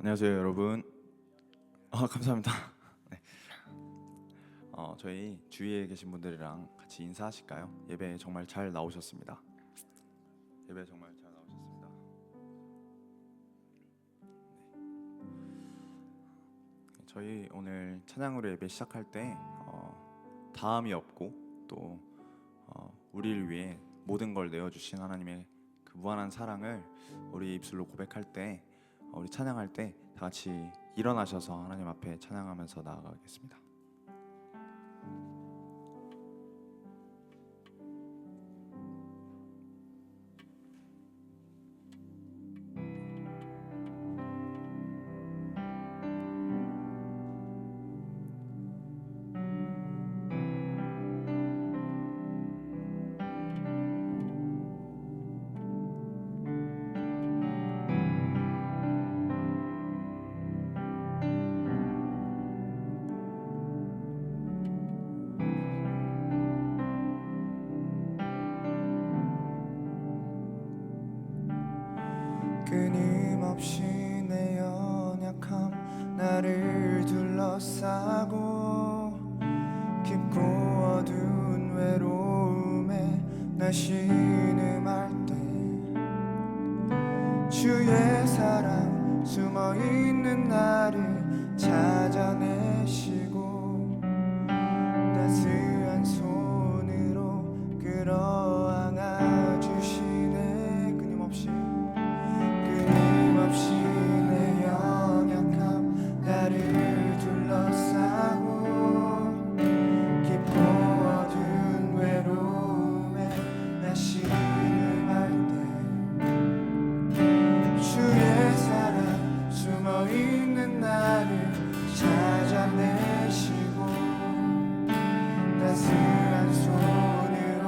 안녕하세요, 여러분. 감사합니다. 네. 저희 주위에 계신 분들이랑 같이 인사하실까요? 예배 정말 잘 나오셨습니다. 예배 정말 잘 나오셨습니다. 네. 저희 오늘 찬양으로 예배 시작할 때 다음이 없고 또 우리를 위해 모든 걸 내어주신 하나님의 그 무한한 사랑을 우리 입술로 고백할 때 우리 찬양할 때 다 같이 일어나셔서 하나님 앞에 찬양하면서 나아가겠습니다. 끊임없이 내 연약함 나를 둘러싸고 깊고 어두운 외로움에 나 신음할 때 주의 사랑 숨어있는 나를 찾아내시고 따스한 손으로 끌어안아 주시네. 끊임없이 내 연약함 나를 둘러싸고 깊고 어두운 외로움에 나 신음할 때 주의 사랑 숨어있는 나를 찾아내시고 따스한 손으로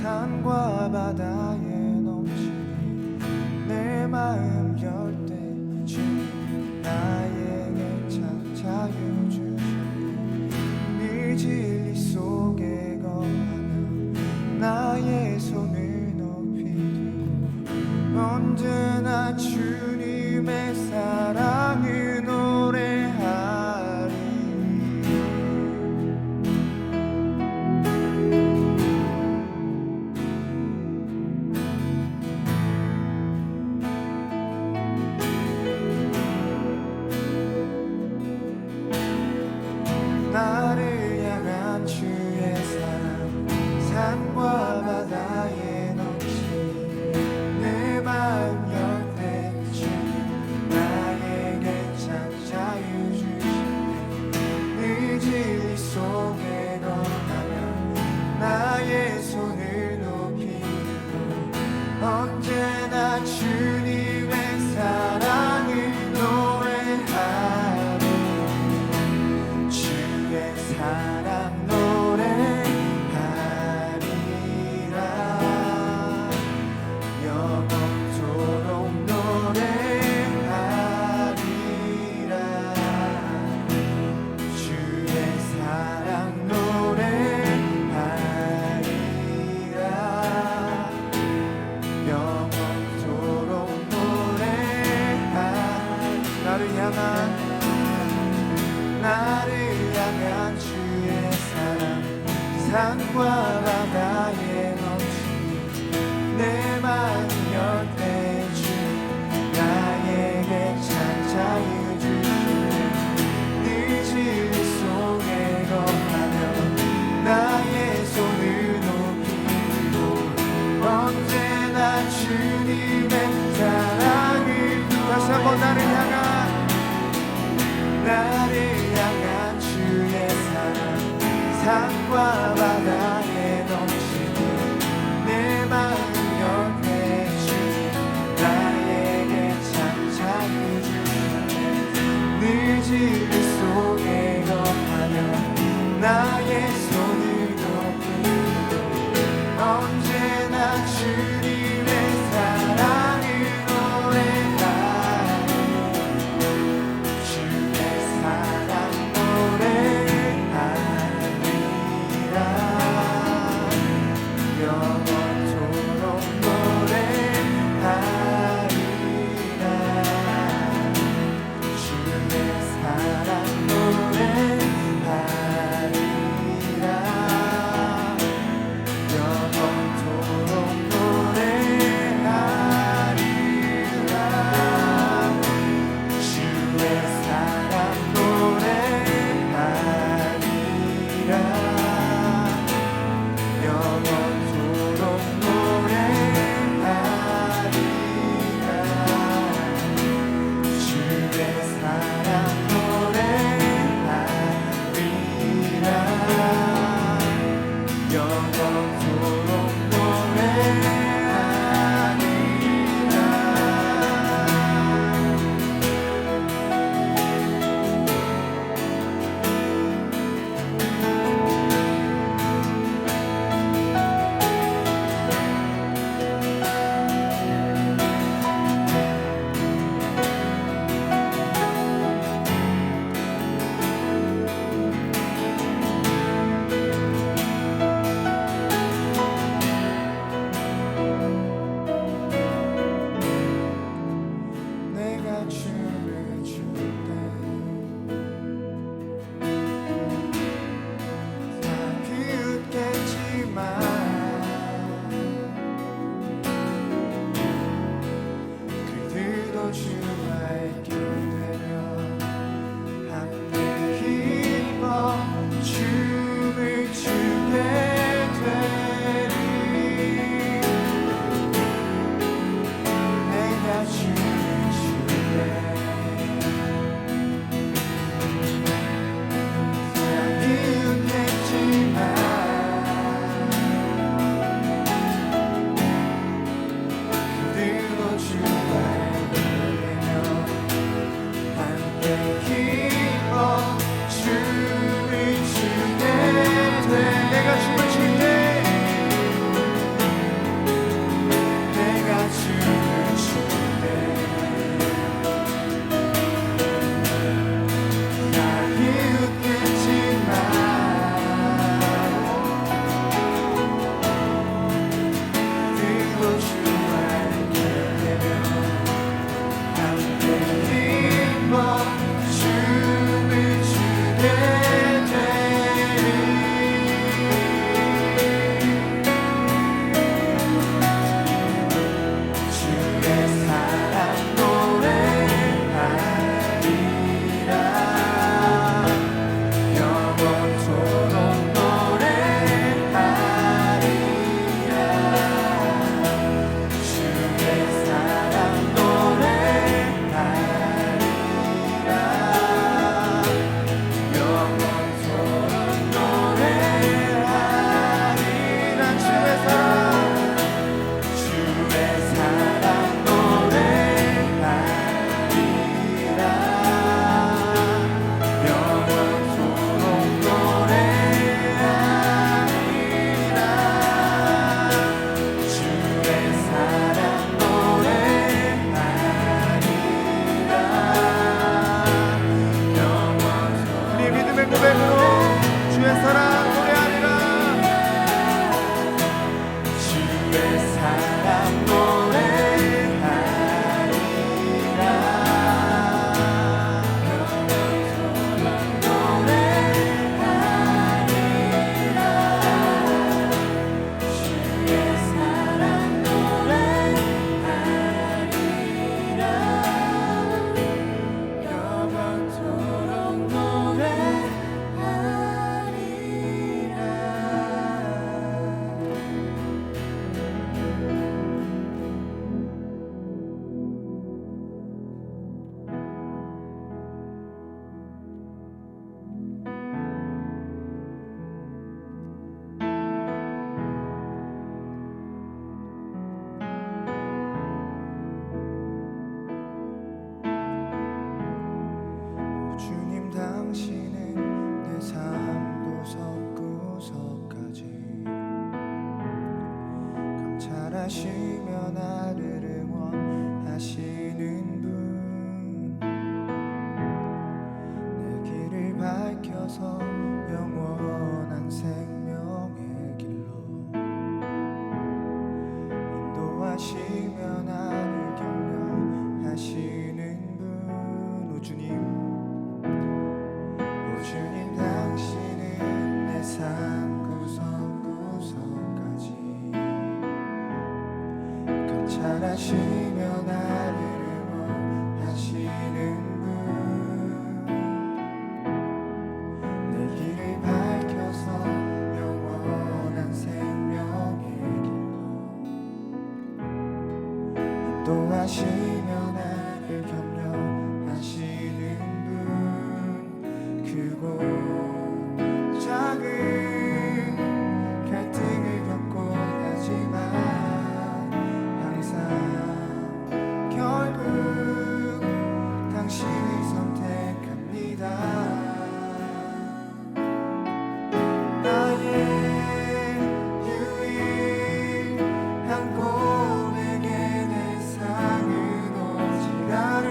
산과 바다에 넘치니 내 마음 열 때 주님 나에게 참 자유 주시니 네 진리 속에 거하며 나의 손을 높이 들고 언제나 주님의 사랑을 노래하리. 나를 향한 주의 사랑 산과 바다에 넘치니 내 마음 열 때 주님 나에게 참 자유 주시니 네 진리 속에 거하며 나의 손을 높이 들고 언제나 주님의 사랑을 노래하리. 주의 사랑 노래하리라. 영원토록 노래하리라. 주의 사랑 노래하리라. 영원토록 노래하리라. 나를 향한 주의 사랑 산과 바다에 넘치니 내 마음 열 때 주님 나에게 참 자유 주시네 네 진리 속에 거하며 나의 손을 높이 들고 언제나 주님의 사랑을 다시 한번 나를 향한 주의 사랑 산과 바다에 넘치니 내 마음 옆에 주님 나에게 참 자유 주시네 늘 진리 속에 거하며 나의 손을 높이 들고 언제나 주님의 사랑을 노래하리. 주의 사랑 노래하리라. 영원토록 노래하리라. 주의 사랑 노래하리라. 영원토록 노래하리라. 주의 사랑 노래하리라. 영원토록 노래하리라. 주의 사랑 노래하리라. 영원토록 노래하리라. 괜찮으시며 나를 응원하시는 분, 내 길을 밝혀서 영원한 생명의 길로 인도하시며 나를 격려하시는 분. 오 주님, 오 주님, 당신은 내 삶 구석구석까지 괜찮으시며 나를 응원하시는 분, 내 길을 밝혀서 영원한 생명의 길로 인도하시며 나를 격려하시는 분, 크고 작은 갈등을 겪곤 하지만 항상 결국 당신을 선택합니다. 나의 유일한 고백에 내 삶은 오직 아름다운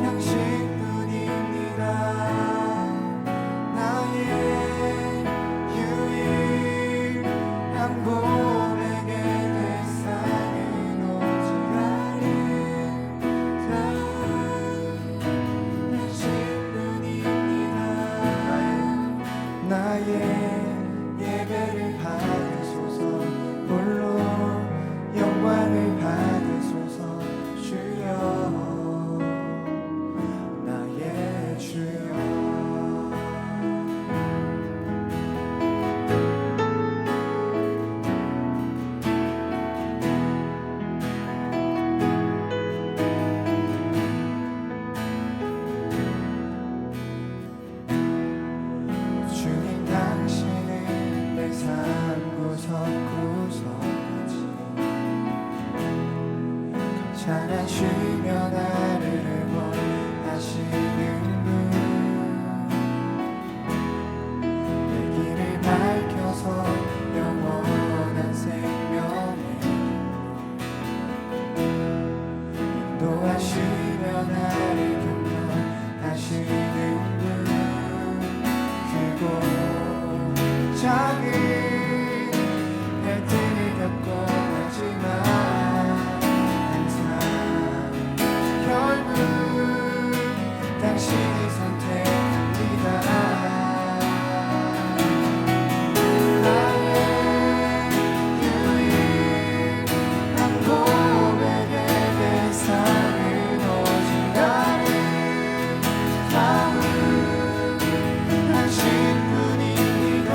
당신뿐입니다. 나의 유일한 고백에 내 삶은 오직 아름다운 당신뿐입니다. 나의 예배를 받으소서, 홀로 영광을 받으소서. 주여, 나의 주여. 주님, 당신은 내 삶 구석구석까지 괜찮으시며 나를 응원하시는 분, 내 길을 밝혀서 영원한 생명의 인도하시며 나를 격려하시는 분, 크고 작은 갈등을 겪곤 하지만 항상 결국 당신이 선택합니다. 나의 유일한 고백에 내 삶은 오직 아름다운 당신뿐입니다.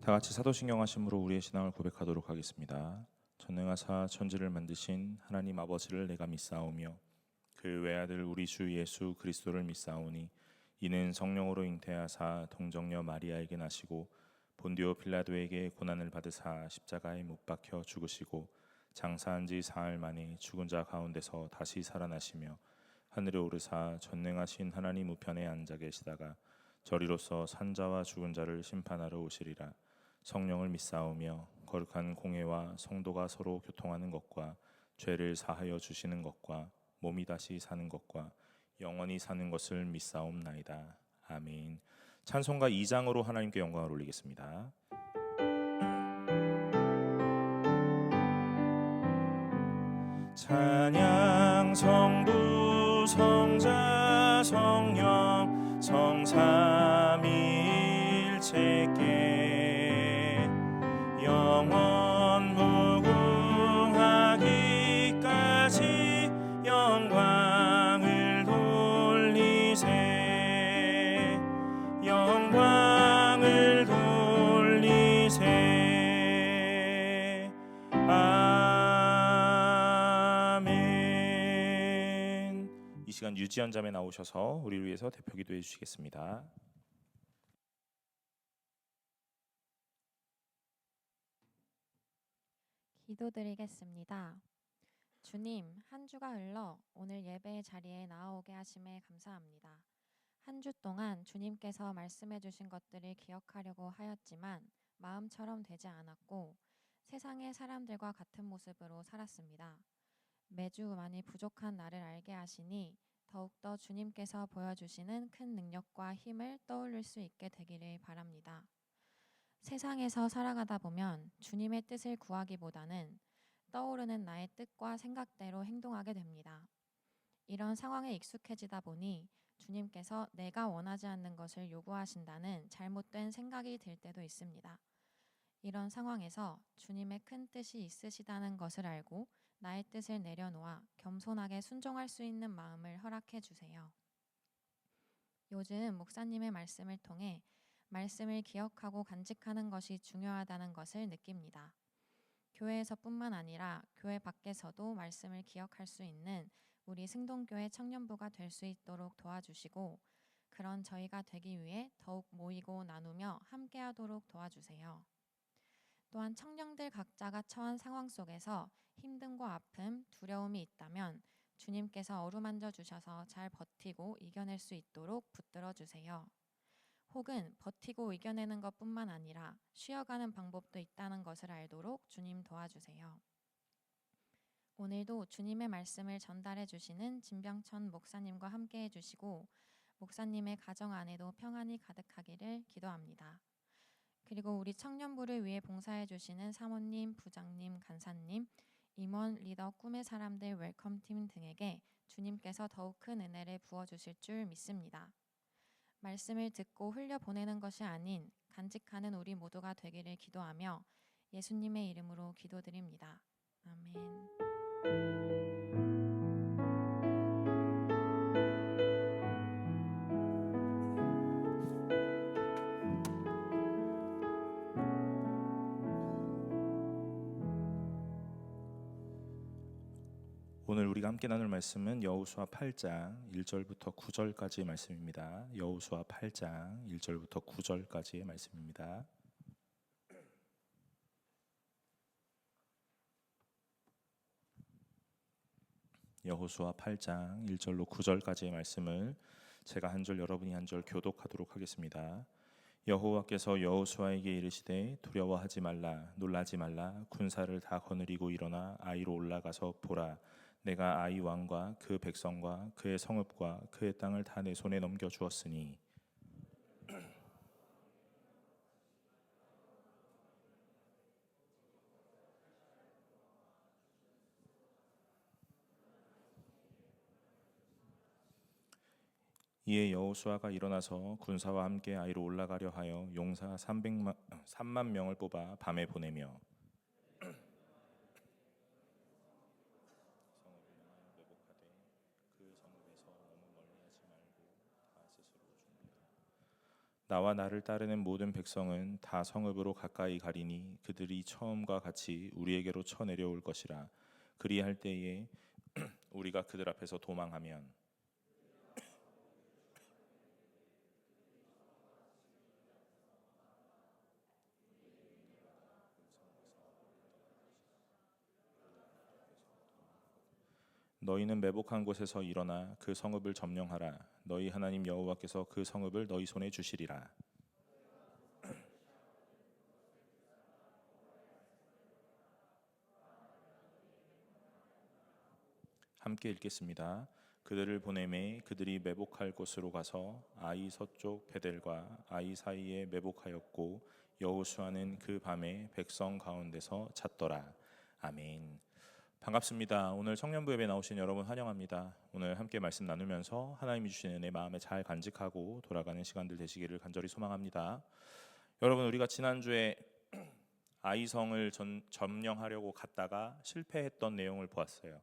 다 같이 사도신경 하심으로 우리의 신앙을 고백하도록 하겠습니다. 전능하사 천지를 만드신 하나님 아버지를 내가 믿사오며 그 외아들 우리 주 예수 그리스도를 믿사오니 이는 성령으로 잉태하사 동정녀 마리아에게 나시고 본디오 빌라도에게 고난을 받으사 십자가에 못 박혀 죽으시고 장사한 지 사흘 만에 죽은 자 가운데서 다시 살아나시며 하늘에 오르사 전능하신 하나님 우편에 앉아 계시다가 저리로서 산자와 죽은 자를 심판하러 오시리라. 성령을 믿사오며 거룩한 공회와 성도가 서로 교통하는 것과 죄를 사하여 주시는 것과 몸이 다시 사는 것과 영원히 사는 것을 믿사옵나이다. 아멘. 찬송가 2장으로 하나님께 영광을 올리겠습니다. 찬양 성부 성자 성령 성삼위일체께 영원 무궁하기까지 영광을 돌리세 영광을 돌리세 아멘. 이 시간 유지연 자매 나오셔서 우리를 위해서 대표 기도해 주시겠습니다. 기도드리겠습니다. 주님, 한 주가 흘러 오늘 예배의 자리에 나아오게 하심에 감사합니다. 한 주 동안 주님께서 말씀해 주신 것들을 기억하려고 하였지만 마음처럼 되지 않았고 세상의 사람들과 같은 모습으로 살았습니다. 매주 많이 부족한 나를 알게 하시니 더욱더 주님께서 보여주시는 큰 능력과 힘을 떠올릴 수 있게 되기를 바랍니다. 세상에서 살아가다 보면 주님의 뜻을 구하기보다는 떠오르는 나의 뜻과 생각대로 행동하게 됩니다. 이런 상황에 익숙해지다 보니 주님께서 내가 원하지 않는 것을 요구하신다는 잘못된 생각이 들 때도 있습니다. 이런 상황에서 주님의 큰 뜻이 있으시다는 것을 알고 나의 뜻을 내려놓아 겸손하게 순종할 수 있는 마음을 허락해 주세요. 요즘 목사님의 말씀을 통해 말씀을 기억하고 간직하는 것이 중요하다는 것을 느낍니다. 교회에서뿐만 아니라 교회 밖에서도 말씀을 기억할 수 있는 우리 승동교회 청년부가 될 수 있도록 도와주시고 그런 저희가 되기 위해 더욱 모이고 나누며 함께하도록 도와주세요. 또한 청년들 각자가 처한 상황 속에서 힘듦과 아픔, 두려움이 있다면 주님께서 어루만져 주셔서 잘 버티고 이겨낼 수 있도록 붙들어 주세요. 혹은 버티고 이겨내는 것뿐만 아니라 쉬어가는 방법도 있다는 것을 알도록 주님 도와주세요. 오늘도 주님의 말씀을 전달해 주시는 진병천 목사님과 함께 해주시고 목사님의 가정 안에도 평안이 가득하기를 기도합니다. 그리고 우리 청년부를 위해 봉사해 주시는 사모님, 부장님, 간사님, 임원, 리더, 꿈의 사람들, 웰컴팀 등에게 주님께서 더욱 큰 은혜를 부어주실 줄 믿습니다. 말씀을 듣고 흘려보내는 것이 아닌 간직하는 우리 모두가 되기를 기도하며 예수님의 이름으로 기도드립니다. 아멘. 오늘 우리가 함께 나눌 말씀은 여호수아 8장 1절부터 9절까지의 말씀입니다. 여호수아 8장 1절부터 9절까지의 말씀입니다. 여호수아 8장 1절로 9절까지의 말씀을 제가 한 절 여러분이 한 절 교독하도록 하겠습니다. 여호와께서 여호수아에게 이르시되 두려워하지 말라 놀라지 말라 군사를 다 거느리고 일어나 아이로 올라가서 보라 내가 아이 왕과 그 백성과 그의 성읍과 그의 땅을 다 내 손에 넘겨 주었으니 이에 여호수아가 일어나서 군사와 함께 아이로 올라가려 하여 용사 3만 명을 뽑아 밤에 보내며 나와 나를 따르는 모든 백성은 다 성읍으로 가까이 가리니 그들이 처음과 같이 우리에게로 쳐내려올 것이라. 그리할 때에 우리가 그들 앞에서 도망하면 너희는 매복한 곳에서 일어나 그 성읍을 점령하라. 너희 하나님 여호와께서 그 성읍을 너희 손에 주시리라. 함께 읽겠습니다. 그들을 보내매 그들이 매복할 곳으로 가서 아이 서쪽 베델과 아이 사이에 매복하였고 여호수아는 그 밤에 백성 가운데서 찾더라. 아멘. 반갑습니다. 오늘 청년부 예배 나오신 여러분 환영합니다. 오늘 함께 말씀 나누면서 하나님이 주시는 내 마음에 잘 간직하고 돌아가는 시간들 되시기를 간절히 소망합니다. 여러분, 우리가 지난주에 아이성을 점령하려고 갔다가 실패했던 내용을 보았어요.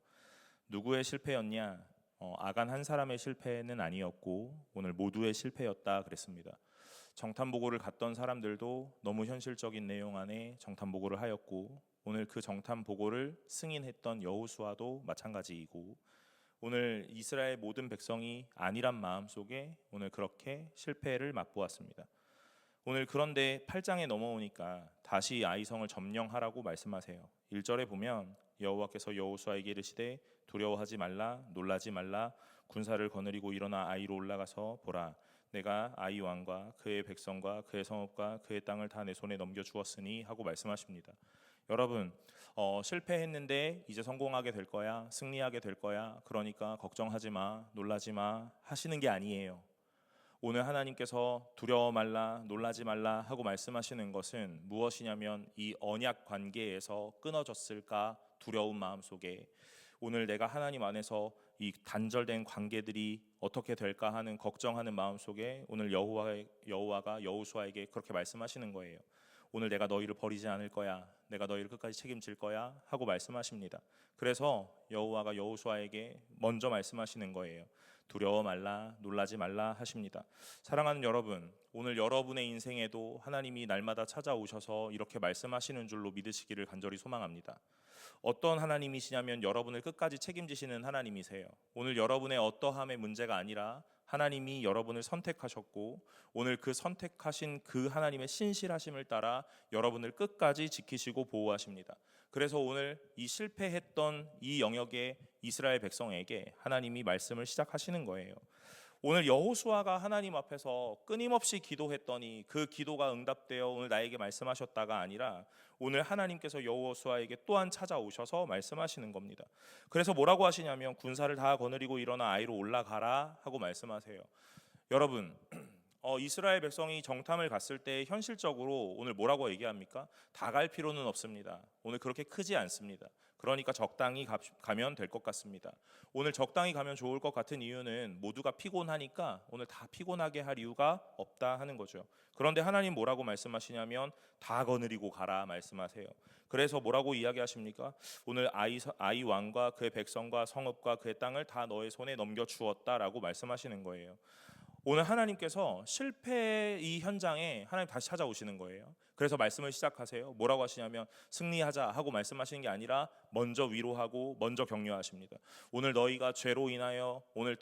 누구의 실패였냐? 아간 한 사람의 실패는 아니었고 오늘 모두의 실패였다 그랬습니다. 정탐보고를 갔던 사람들도 너무 현실적인 내용 안에 정탐보고를 하였고 오늘 그 정탐보고를 승인했던 여호수아도 마찬가지이고 오늘 이스라엘 모든 백성이 안일한 마음 속에 오늘 그렇게 실패를 맛보았습니다. 오늘 그런데 8장에 넘어오니까 다시 아이성을 점령하라고 말씀하세요. 1절에 보면 여호와께서 여호수아에게 이르시되 두려워하지 말라 놀라지 말라 군사를 거느리고 일어나 아이로 올라가서 보라 내가 아이 왕과 그의 백성과 그의 성읍과 그의 땅을 다 내 손에 넘겨 주었으니 하고 말씀하십니다. 여러분, 실패했는데 이제 성공하게 될 거야, 승리하게 될 거야, 그러니까 걱정하지 마, 놀라지 마 하시는 게 아니에요. 오늘 하나님께서 두려워 말라 놀라지 말라 하고 말씀하시는 것은 무엇이냐면 이 언약 관계에서 끊어졌을까 두려운 마음 속에 오늘 내가 하나님 안에서 이 단절된 관계들이 어떻게 될까 하는 걱정하는 마음 속에 오늘 여호와가 여호수아에게 그렇게 말씀하시는 거예요. 오늘 내가 너희를 버리지 않을 거야, 내가 너희를 끝까지 책임질 거야 하고 말씀하십니다. 그래서 여호와가 여호수아에게 먼저 말씀하시는 거예요. 두려워 말라 놀라지 말라 하십니다. 사랑하는 여러분, 오늘 여러분의 인생에도 하나님이 날마다 찾아오셔서 이렇게 말씀하시는 줄로 믿으시기를 간절히 소망합니다. 어떤 하나님이시냐면 여러분을 끝까지 책임지시는 하나님이세요. 오늘 여러분의 어떠함의 문제가 아니라 하나님이 여러분을 선택하셨고 오늘 그 선택하신 그 하나님의 신실하심을 따라 여러분을 끝까지 지키시고 보호하십니다. 그래서 오늘 이 실패했던 이 영역의 이스라엘 백성에게 하나님이 말씀을 시작하시는 거예요. 오늘 여호수아가 하나님 앞에서 끊임없이 기도했더니 그 기도가 응답되어 오늘 나에게 말씀하셨다가 아니라 오늘 하나님께서 여호수아에게 또한 찾아오셔서 말씀하시는 겁니다. 그래서 뭐라고 하시냐면 군사를 다 거느리고 일어나 아이로 올라가라 하고 말씀하세요. 여러분, 이스라엘 백성이 정탐을 갔을 때 현실적으로 오늘 뭐라고 얘기합니까? 다 갈 필요는 없습니다. 오늘 그렇게 크지 않습니다. 그러니까 적당히 가면 될 것 같습니다. 오늘 적당히 가면 좋을 것 같은 이유는 모두가 피곤하니까 오늘 다 피곤하게 할 이유가 없다 하는 거죠. 그런데 하나님 뭐라고 말씀하시냐면 다 거느리고 가라 말씀하세요. 그래서 뭐라고 이야기하십니까? 오늘 아이 왕과 그의 백성과 성읍과 그의 땅을 다 너의 손에 넘겨 주었다라고 말씀하시는 거예요. 오늘 하나님께서 실패의 이 현장에 하나님 다시 찾아오시는 거예요. 그래서 말씀을 시작하세요. 뭐라고 하시냐면 승리하자 하고 말씀하시는 게 아니라 먼저 위로하고 먼저 격려하십니다. 오늘 너희가 죄로 인하여 오늘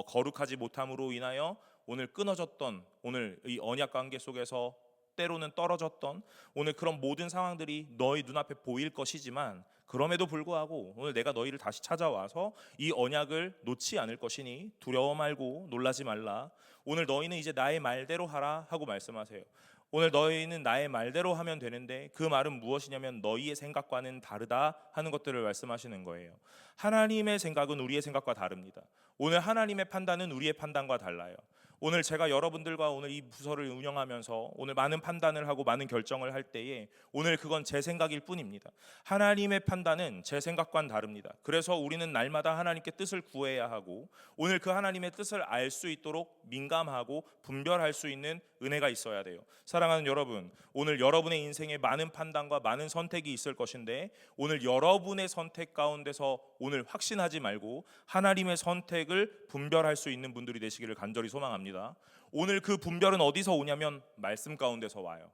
거룩하지 못함으로 인하여 오늘 끊어졌던 오늘 이 언약 관계 속에서 때로는 떨어졌던 오늘 그런 모든 상황들이 너희 눈앞에 보일 것이지만 그럼에도 불구하고 오늘 내가 너희를 다시 찾아와서 이 언약을 놓지 않을 것이니 두려워 말고 놀라지 말라. 오늘 너희는 이제 나의 말대로 하라 하고 말씀하세요. 오늘 너희는 나의 말대로 하면 되는데 그 말은 무엇이냐면 너희의 생각과는 다르다 하는 것들을 말씀하시는 거예요. 하나님의 생각은 우리의 생각과 다릅니다. 오늘 하나님의 판단은 우리의 판단과 달라요. 오늘 제가 여러분들과 오늘 이 부서를 운영하면서 오늘 많은 판단을 하고 많은 결정을 할 때에 오늘 그건 제 생각일 뿐입니다. 하나님의 판단은 제 생각과는 다릅니다. 그래서 우리는 날마다 하나님께 뜻을 구해야 하고 오늘 그 하나님의 뜻을 알 수 있도록 민감하고 분별할 수 있는 은혜가 있어야 돼요. 사랑하는 여러분, 오늘 여러분의 인생에 많은 판단과 많은 선택이 있을 것인데 오늘 여러분의 선택 가운데서 오늘 확신하지 말고 하나님의 선택을 분별할 수 있는 분들이 되시기를 간절히 소망합니다. 오늘 그 분별은 어디서 오냐면 말씀 가운데서 와요.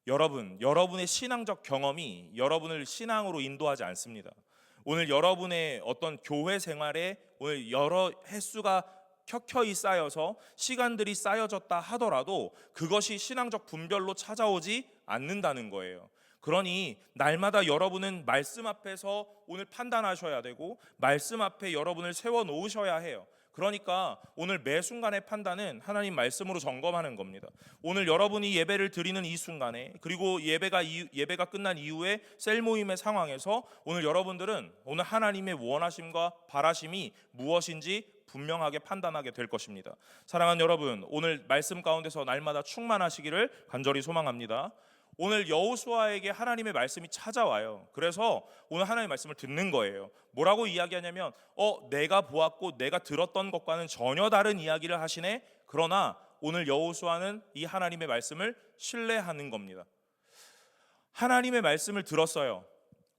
여러분의 신앙적 경험이 여러분을 신앙으로 인도하지 않습니다. 오늘 여러분의 어떤 교회 생활에 오늘 여러 횟수가 켜켜이 쌓여서 시간들이 쌓여졌다 하더라도 그것이 신앙적 분별로 찾아오지 않는다는 거예요. 그러니 날마다 여러분은 말씀 앞에서 오늘 판단하셔야 되고 말씀 앞에 여러분을 세워 놓으셔야 해요. 그러니까 오늘 매 순간의 판단은 하나님 말씀으로 점검하는 겁니다. 오늘 여러분이 예배를 드리는 이 순간에, 그리고 예배가 끝난 이후에 셀 모임의 상황에서 오늘 여러분들은 오늘 하나님의 원하심과 바라심이 무엇인지 분명하게 판단하게 될 것입니다. 사랑하는 여러분, 오늘 말씀 가운데서 날마다 충만하시기를 간절히 소망합니다. 오늘 여호수아에게 하나님의 말씀이 찾아와요. 그래서 오늘 하나님의 말씀을 듣는 거예요. 뭐라고 이야기하냐면 내가 보았고 내가 들었던 것과는 전혀 다른 이야기를 하시네. 그러나 오늘 여호수아는 이 하나님의 말씀을 신뢰하는 겁니다. 하나님의 말씀을 들었어요.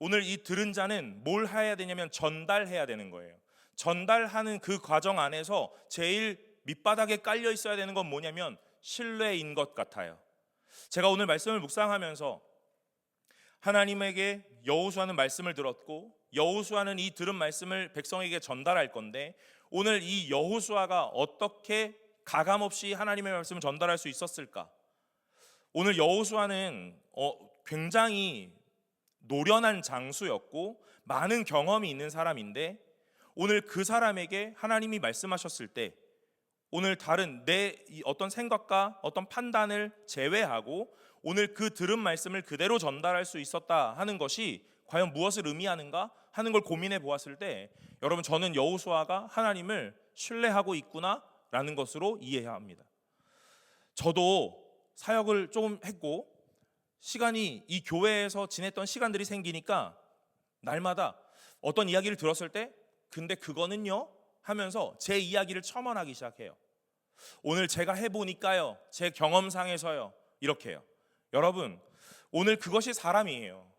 오늘 이 들은 자는 뭘 해야 되냐면 전달해야 되는 거예요. 전달하는 그 과정 안에서 제일 밑바닥에 깔려 있어야 되는 건 뭐냐면 신뢰인 것 같아요. 제가 오늘 말씀을 묵상하면서 하나님에게 여호수아는 말씀을 들었고 여호수아는 이 들은 말씀을 백성에게 전달할 건데, 오늘 이 여호수아가 어떻게 가감없이 하나님의 말씀을 전달할 수 있었을까? 오늘 여호수아는 굉장히 노련한 장수였고 많은 경험이 있는 사람인데, 오늘 그 사람에게 하나님이 말씀하셨을 때 오늘 다른 내 어떤 생각과 어떤 판단을 제외하고 오늘 그 들은 말씀을 그대로 전달할 수 있었다 하는 것이 과연 무엇을 의미하는가 하는 걸 고민해 보았을 때, 여러분, 저는 여호수아가 하나님을 신뢰하고 있구나라는 것으로 이해해야 합니다. 저도 사역을 조금 했고 시간이 이 교회에서 지냈던 시간들이 생기니까 날마다 어떤 이야기를 들었을 때 근데 그거는요 하면서 제 이야기를 첨언하기 시작해요. 오늘 제가 해보니까요, 제 경험상에서요, 이렇게 해요. 여러분, 오늘 그것이 사람이에요.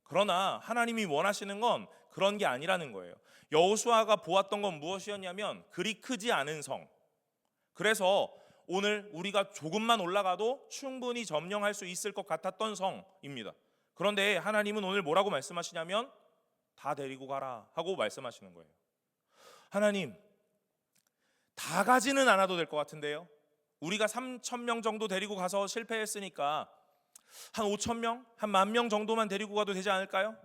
그러나 하나님이 원하시는 건 그런 게 아니라는 거예요. 여호수아가 보았던 건 무엇이었냐면 그리 크지 않은 성. 그래서 오늘 우리가 조금만 올라가도 충분히 점령할 수 있을 것 같았던 성입니다. 그런데 하나님은 오늘 뭐라고 말씀하시냐면 다 데리고 가라 하고 말씀하시는 거예요. 하나님, 다 가지는 않아도 될 것 같은데요. 우리가 3,000명 정도 데리고 가서 실패했으니까 한 5,000명, 한 10,000명 정도만 데리고 가도 되지 않을까요?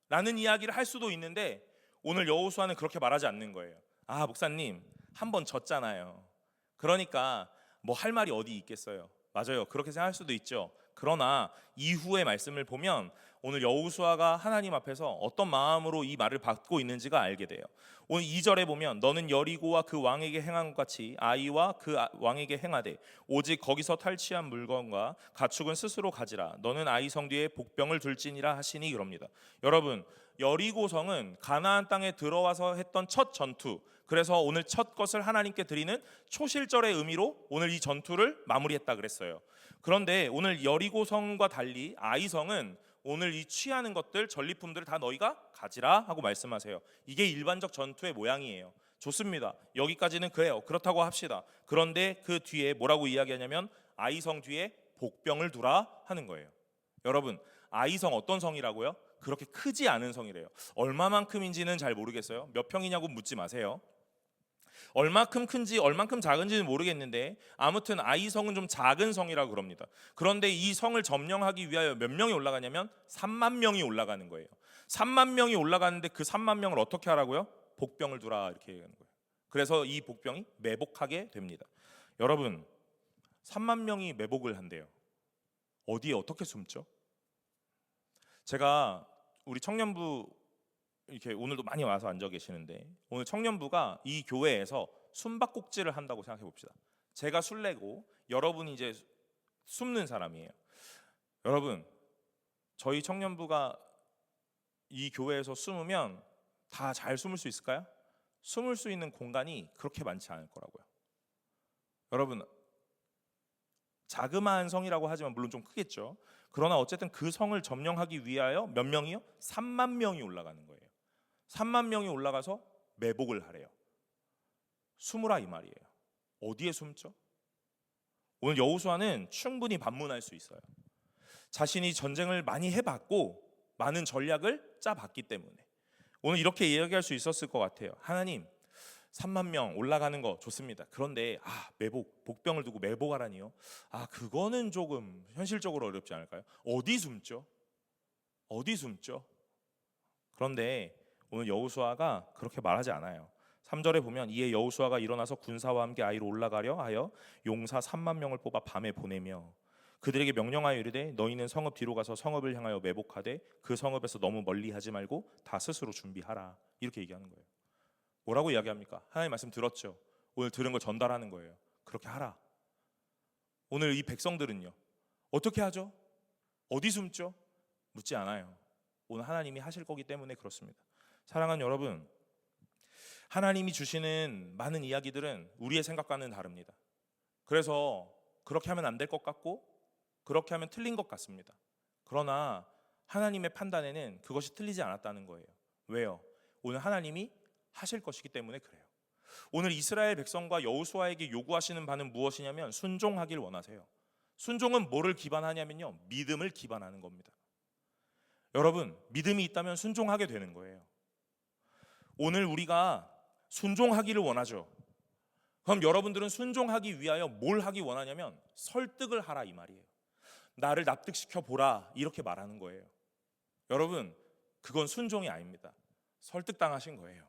라는 이야기를 할 수도 있는데 오늘 여호수아는 그렇게 말하지 않는 거예요. 아, 목사님, 한 번 졌잖아요. 그러니까 뭐 할 말이 어디 있겠어요. 맞아요, 그렇게 생각할 수도 있죠. 그러나 이후의 말씀을 보면 오늘 여호수아가 하나님 앞에서 어떤 마음으로 이 말을 받고 있는지가 알게 돼요. 오늘 2절에 보면 너는 여리고와 그 왕에게 행한 것 같이 아이와 그 왕에게 행하되 오직 거기서 탈취한 물건과 가축은 스스로 가지라. 너는 아이 성 뒤에 복병을 둘지니라 하시니 그럽니다. 여러분, 여리고성은 가나안 땅에 들어와서 했던 첫 전투, 그래서 오늘 첫 것을 하나님께 드리는 초실절의 의미로 오늘 이 전투를 마무리했다 그랬어요. 그런데 오늘 여리고성과 달리 아이성은 오늘 이 취하는 것들, 전리품들을 다 너희가 가지라 하고 말씀하세요. 이게 일반적 전투의 모양이에요. 좋습니다. 여기까지는 그래요. 그렇다고 합시다. 그런데 그 뒤에 뭐라고 이야기하냐면 아이성 뒤에 복병을 두라 하는 거예요. 여러분, 아이성 어떤 성이라고요? 그렇게 크지 않은 성이래요. 얼마만큼인지는 잘 모르겠어요. 몇 평이냐고 묻지 마세요. 얼마큼 큰지 얼마큼 작은지는 모르겠는데 아무튼 아이성은 좀 작은 성이라고 그럽니다. 그런데 이 성을 점령하기 위하여 몇 명이 올라가냐면 3만 명이 올라가는 거예요. 3만 명이 올라가는데 그 3만 명을 어떻게 하라고요? 복병을 두라 이렇게 얘기하는 거예요. 그래서 이 복병이 매복하게 됩니다. 여러분, 3만 명이 매복을 한대요. 어디에 어떻게 숨죠? 제가 우리 청년부 이렇게 오늘도 많이 와서 앉아 계시는데 오늘 청년부가 이 교회에서 숨바꼭질을 한다고 생각해 봅시다. 제가 술래고 여러분이 이제 숨는 사람이에요. 여러분, 저희 청년부가 이 교회에서 숨으면 다 잘 숨을 수 있을까요? 숨을 수 있는 공간이 그렇게 많지 않을 거라고요. 여러분, 자그마한 성이라고 하지만 물론 좀 크겠죠. 그러나 어쨌든 그 성을 점령하기 위하여 몇 명이요? 3만 명이 올라가는 거예요. 3만 명이 올라가서 매복을 하래요. 숨으라 이 말이에요. 어디에 숨죠? 오늘 여호수아는 충분히 반문할 수 있어요. 자신이 전쟁을 많이 해봤고 많은 전략을 짜봤기 때문에 오늘 이렇게 이야기할 수 있었을 것 같아요. 하나님, 3만 명 올라가는 거 좋습니다. 그런데 복병을 두고 매복하라니요? 그거는 조금 현실적으로 어렵지 않을까요? 어디 숨죠? 그런데 오늘 여호수아가 그렇게 말하지 않아요. 3절에 보면 이에 여호수아가 일어나서 군사와 함께 아이로 올라가려 하여 용사 3만 명을 뽑아 밤에 보내며 그들에게 명령하여 이르되 너희는 성읍 뒤로 가서 성읍을 향하여 매복하되 그 성읍에서 너무 멀리 하지 말고 다 스스로 준비하라. 이렇게 얘기하는 거예요. 뭐라고 이야기합니까? 하나님 말씀 들었죠? 오늘 들은 걸 전달하는 거예요. 그렇게 하라. 오늘 이 백성들은요, 어떻게 하죠? 어디 숨죠? 묻지 않아요. 오늘 하나님이 하실 거기 때문에 그렇습니다. 사랑하는 여러분, 하나님이 주시는 많은 이야기들은 우리의 생각과는 다릅니다. 그래서 그렇게 하면 안 될 것 같고 그렇게 하면 틀린 것 같습니다. 그러나 하나님의 판단에는 그것이 틀리지 않았다는 거예요. 왜요? 오늘 하나님이 하실 것이기 때문에 그래요. 오늘 이스라엘 백성과 여호수아에게 요구하시는 바는 무엇이냐면 순종하길 원하세요. 순종은 뭐를 기반하냐면요, 믿음을 기반하는 겁니다. 여러분, 믿음이 있다면 순종하게 되는 거예요. 오늘 우리가 순종하기를 원하죠. 그럼 여러분들은 순종하기 위하여 뭘 하기 원하냐면 설득을 하라 이 말이에요. 나를 납득시켜 보라 이렇게 말하는 거예요. 여러분, 그건 순종이 아닙니다. 설득당하신 거예요.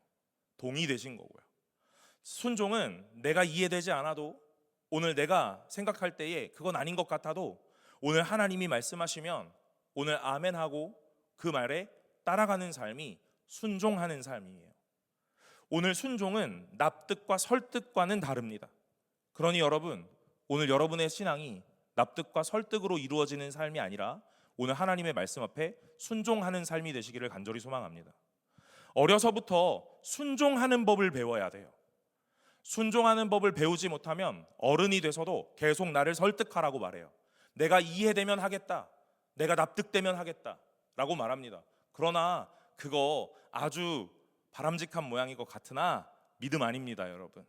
동의되신 거고요. 순종은 내가 이해되지 않아도, 오늘 내가 생각할 때에 그건 아닌 것 같아도 오늘 하나님이 말씀하시면 오늘 아멘하고 그 말에 따라가는 삶이 순종하는 삶이에요. 오늘 순종은 납득과 설득과는 다릅니다. 그러니 여러분, 오늘 여러분의 신앙이 납득과 설득으로 이루어지는 삶이 아니라 오늘 하나님의 말씀 앞에 순종하는 삶이 되시기를 간절히 소망합니다. 어려서부터 순종하는 법을 배워야 돼요. 순종하는 법을 배우지 못하면 어른이 돼서도 계속 나를 설득하라고 말해요. 내가 이해되면 하겠다, 내가 납득되면 하겠다 라고 말합니다. 그러나 그거 아주 바람직한 모양인 것 같으나 믿음 아닙니다, 여러분.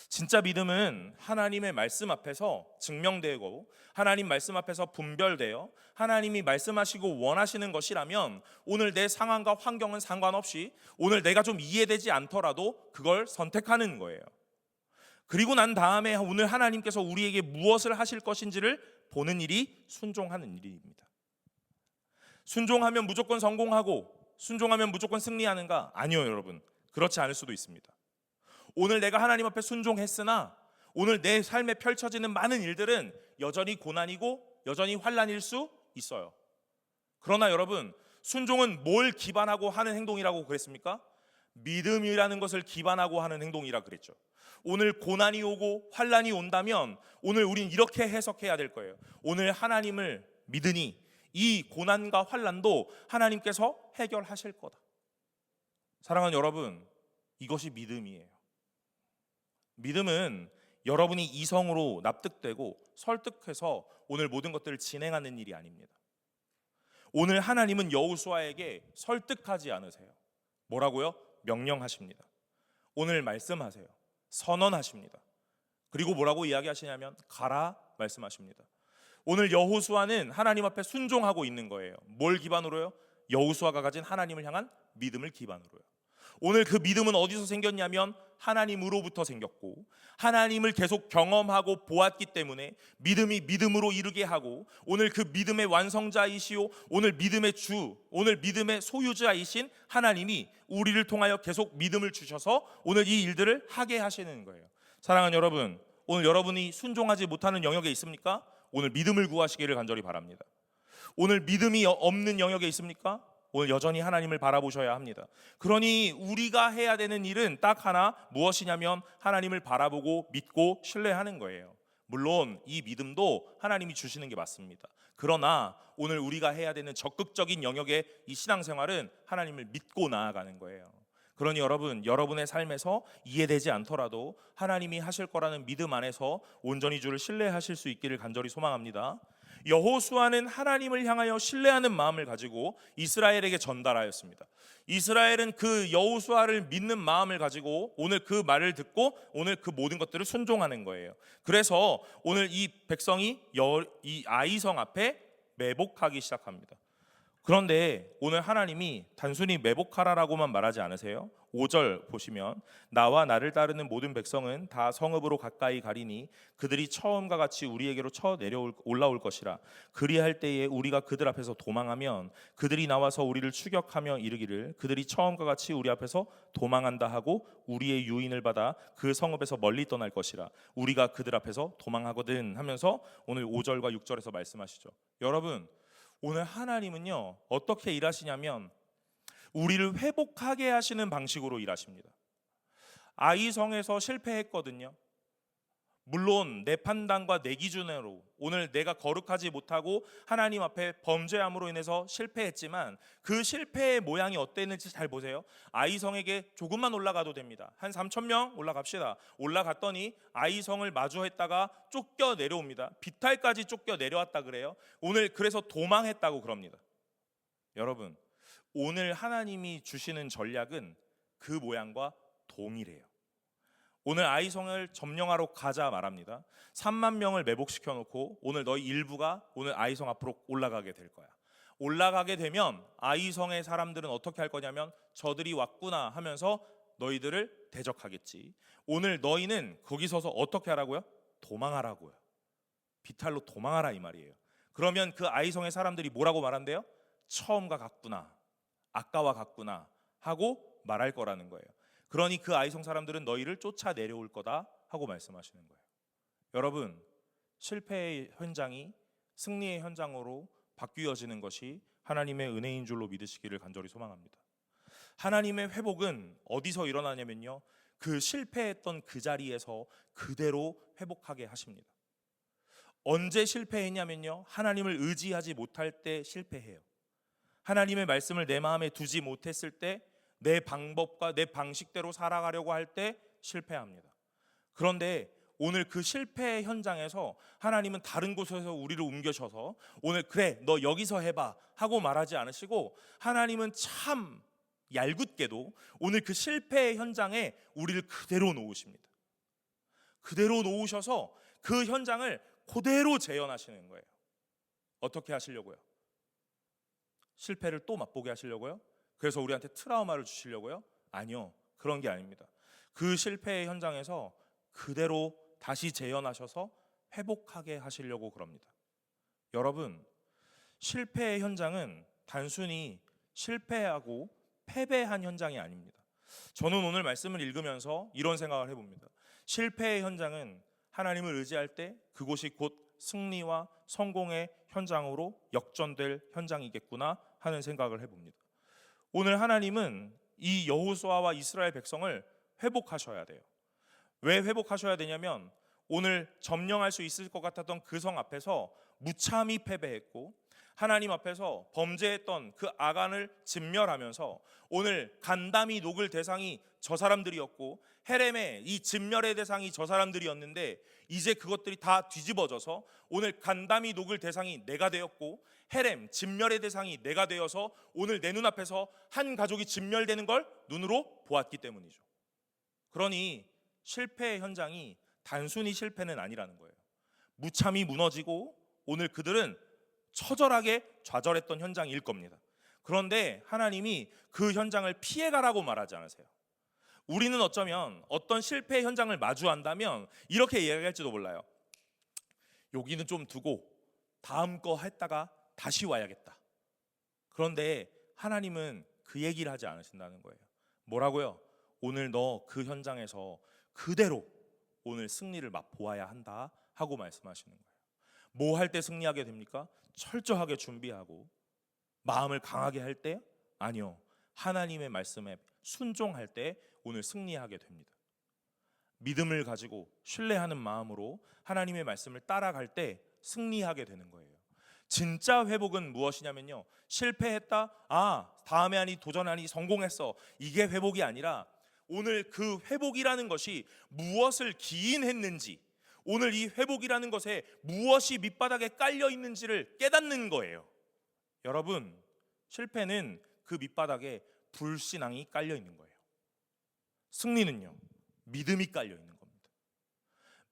진짜 믿음은 하나님의 말씀 앞에서 증명되고 하나님 말씀 앞에서 분별되어 하나님이 말씀하시고 원하시는 것이라면 오늘 내 상황과 환경은 상관없이 오늘 내가 좀 이해되지 않더라도 그걸 선택하는 거예요. 그리고 난 다음에 오늘 하나님께서 우리에게 무엇을 하실 것인지를 보는 일이 순종하는 일입니다. 순종하면 무조건 성공하고 순종하면 무조건 승리하는가? 아니요, 여러분. 그렇지 않을 수도 있습니다. 오늘 내가 하나님 앞에 순종했으나 오늘 내 삶에 펼쳐지는 많은 일들은 여전히 고난이고 여전히 환난일 수 있어요. 그러나 여러분, 순종은 뭘 기반하고 하는 행동이라고 그랬습니까? 믿음이라는 것을 기반하고 하는 행동이라 그랬죠. 오늘 고난이 오고 환난이 온다면 오늘 우린 이렇게 해석해야 될 거예요. 오늘 하나님을 믿으니 이 고난과 환난도 하나님께서 해결하실 거다. 사랑하는 여러분, 이것이 믿음이에요. 믿음은 여러분이 이성으로 납득되고 설득해서 오늘 모든 것들을 진행하는 일이 아닙니다. 오늘 하나님은 여호수아에게 설득하지 않으세요. 뭐라고요? 명령하십니다. 오늘 말씀하세요. 선언하십니다. 그리고 뭐라고 이야기하시냐면 가라 말씀하십니다. 오늘 여호수아는 하나님 앞에 순종하고 있는 거예요. 뭘 기반으로요? 여호수아가 가진 하나님을 향한 믿음을 기반으로요. 오늘 그 믿음은 어디서 생겼냐면 하나님으로부터 생겼고 하나님을 계속 경험하고 보았기 때문에 믿음이 믿음으로 이르게 하고 오늘 그 믿음의 완성자이시오 오늘 믿음의 주, 오늘 믿음의 소유자이신 하나님이 우리를 통하여 계속 믿음을 주셔서 오늘 이 일들을 하게 하시는 거예요. 사랑하는 여러분, 오늘 여러분이 순종하지 못하는 영역에 있습니까? 오늘 믿음을 구하시기를 간절히 바랍니다. 오늘 믿음이 없는 영역에 있습니까? 오늘 여전히 하나님을 바라보셔야 합니다. 그러니 우리가 해야 되는 일은 딱 하나, 무엇이냐면 하나님을 바라보고 믿고 신뢰하는 거예요. 물론 이 믿음도 하나님이 주시는 게 맞습니다. 그러나 오늘 우리가 해야 되는 적극적인 영역의 이 신앙생활은 하나님을 믿고 나아가는 거예요. 그러니 여러분, 여러분의 삶에서 이해되지 않더라도 하나님이 하실 거라는 믿음 안에서 온전히 주를 신뢰하실 수 있기를 간절히 소망합니다. 여호수아는 하나님을 향하여 신뢰하는 마음을 가지고 이스라엘에게 전달하였습니다. 이스라엘은 그 여호수아를 믿는 마음을 가지고 오늘 그 말을 듣고 오늘 그 모든 것들을 순종하는 거예요. 그래서 오늘 이 백성이 이 아이성 앞에 매복하기 시작합니다. 그런데 오늘 하나님이 단순히 매복하라라고만 말하지 않으세요. 5절 보시면 나와 나를 따르는 모든 백성은 다 성읍으로 가까이 가리니 그들이 처음과 같이 우리에게로 올라올 것이라. 그리할 때에 우리가 그들 앞에서 도망하면 그들이 나와서 우리를 추격하며 이르기를 그들이 처음과 같이 우리 앞에서 도망한다 하고 우리의 유인을 받아 그 성읍에서 멀리 떠날 것이라. 우리가 그들 앞에서 도망하거든 하면서 오늘 5절과 6절에서 말씀하시죠. 여러분, 오늘 하나님은요 어떻게 일하시냐면 우리를 회복하게 하시는 방식으로 일하십니다. 아이성에서 실패했거든요. 물론 내 판단과 내 기준으로 오늘 내가 거룩하지 못하고 하나님 앞에 범죄함으로 인해서 실패했지만 그 실패의 모양이 어땠는지 잘 보세요. 아이성에게 조금만 올라가도 됩니다. 한 3,000명 올라갑시다. 올라갔더니 아이성을 마주했다가 쫓겨 내려옵니다. 비탈까지 쫓겨 내려왔다 그래요. 오늘 그래서 도망했다고 그럽니다. 여러분, 오늘 하나님이 주시는 전략은 그 모양과 동일해요. 오늘 아이성을 점령하러 가자 말합니다. 3만 명을 매복시켜 놓고 오늘 너희 일부가 오늘 아이성 앞으로 올라가게 될 거야. 올라가게 되면 아이성의 사람들은 어떻게 할 거냐면 저들이 왔구나 하면서 너희들을 대적하겠지. 오늘 너희는 거기 서서 어떻게 하라고요? 도망하라고요. 비탈로 도망하라 이 말이에요. 그러면 그 아이성의 사람들이 뭐라고 말한대요? 처음과 같구나, 아까와 같구나 하고 말할 거라는 거예요. 그러니 그 아이성 사람들은 너희를 쫓아 내려올 거다 하고 말씀하시는 거예요. 여러분, 실패의 현장이 승리의 현장으로 바뀌어지는 것이 하나님의 은혜인 줄로 믿으시기를 간절히 소망합니다. 하나님의 회복은 어디서 일어나냐면요, 그 실패했던 그 자리에서 그대로 회복하게 하십니다. 언제 실패했냐면요, 하나님을 의지하지 못할 때 실패해요. 하나님의 말씀을 내 마음에 두지 못했을 때, 내 방법과 내 방식대로 살아가려고 할 때 실패합니다. 그런데 오늘 그 실패의 현장에서 하나님은 다른 곳에서 우리를 옮겨셔서 오늘 그래 너 여기서 해봐 하고 말하지 않으시고, 하나님은 참 얄궂게도 오늘 그 실패의 현장에 우리를 그대로 놓으십니다. 그대로 놓으셔서 그 현장을 그대로 재현하시는 거예요. 어떻게 하시려고요? 실패를 또 맛보게 하시려고요? 그래서 우리한테 트라우마를 주시려고요? 아니요, 그런 게 아닙니다. 그 실패의 현장에서 그대로 다시 재현하셔서 회복하게 하시려고 그럽니다. 여러분, 실패의 현장은 단순히 실패하고 패배한 현장이 아닙니다. 저는 오늘 말씀을 읽으면서 이런 생각을 해봅니다. 실패의 현장은 하나님을 의지할 때 그곳이 곧 승리와 성공의 현장으로 역전될 현장이겠구나 하는 생각을 해봅니다. 오늘 하나님은 이 여호수아와 이스라엘 백성을 회복하셔야 돼요. 왜 회복하셔야 되냐면 오늘 점령할 수 있을 것 같았던 그 성 앞에서 무참히 패배했고, 하나님 앞에서 범죄했던 그 아간을 진멸하면서 오늘 간담이 녹을 대상이 저 사람들이었고, 헤렘의 이 진멸의 대상이 저 사람들이었는데 이제 그것들이 다 뒤집어져서 오늘 간담이 녹을 대상이 내가 되었고, 헤렘 진멸의 대상이 내가 되어서 오늘 내 눈앞에서 한 가족이 진멸되는 걸 눈으로 보았기 때문이죠. 그러니 실패의 현장이 단순히 실패는 아니라는 거예요. 무참히 무너지고 오늘 그들은 처절하게 좌절했던 현장일 겁니다. 그런데 하나님이 그 현장을 피해가라고 말하지 않으세요. 우리는 어쩌면 어떤 실패의 현장을 마주한다면 이렇게 이야기할지도 몰라요. 여기는 좀 두고 다음 거 했다가 다시 와야겠다. 그런데 하나님은 그 얘기를 하지 않으신다는 거예요. 뭐라고요? 오늘 너 그 현장에서 그대로 오늘 승리를 맛보아야 한다 하고 말씀하시는 거예요. 뭐 할 때 승리하게 됩니까? 철저하게 준비하고 마음을 강하게 할 때? 아니요, 하나님의 말씀에 순종할 때 오늘 승리하게 됩니다. 믿음을 가지고 신뢰하는 마음으로 하나님의 말씀을 따라갈 때 승리하게 되는 거예요. 진짜 회복은 무엇이냐면요, 실패했다, 다음에 하니 도전하니 성공했어, 이게 회복이 아니라 오늘 그 회복이라는 것이 무엇을 기인했는지, 오늘 이 회복이라는 것에 무엇이 밑바닥에 깔려 있는지를 깨닫는 거예요. 여러분, 실패는 그 밑바닥에 불신앙이 깔려 있는 거예요. 승리는요, 믿음이 깔려 있는 겁니다.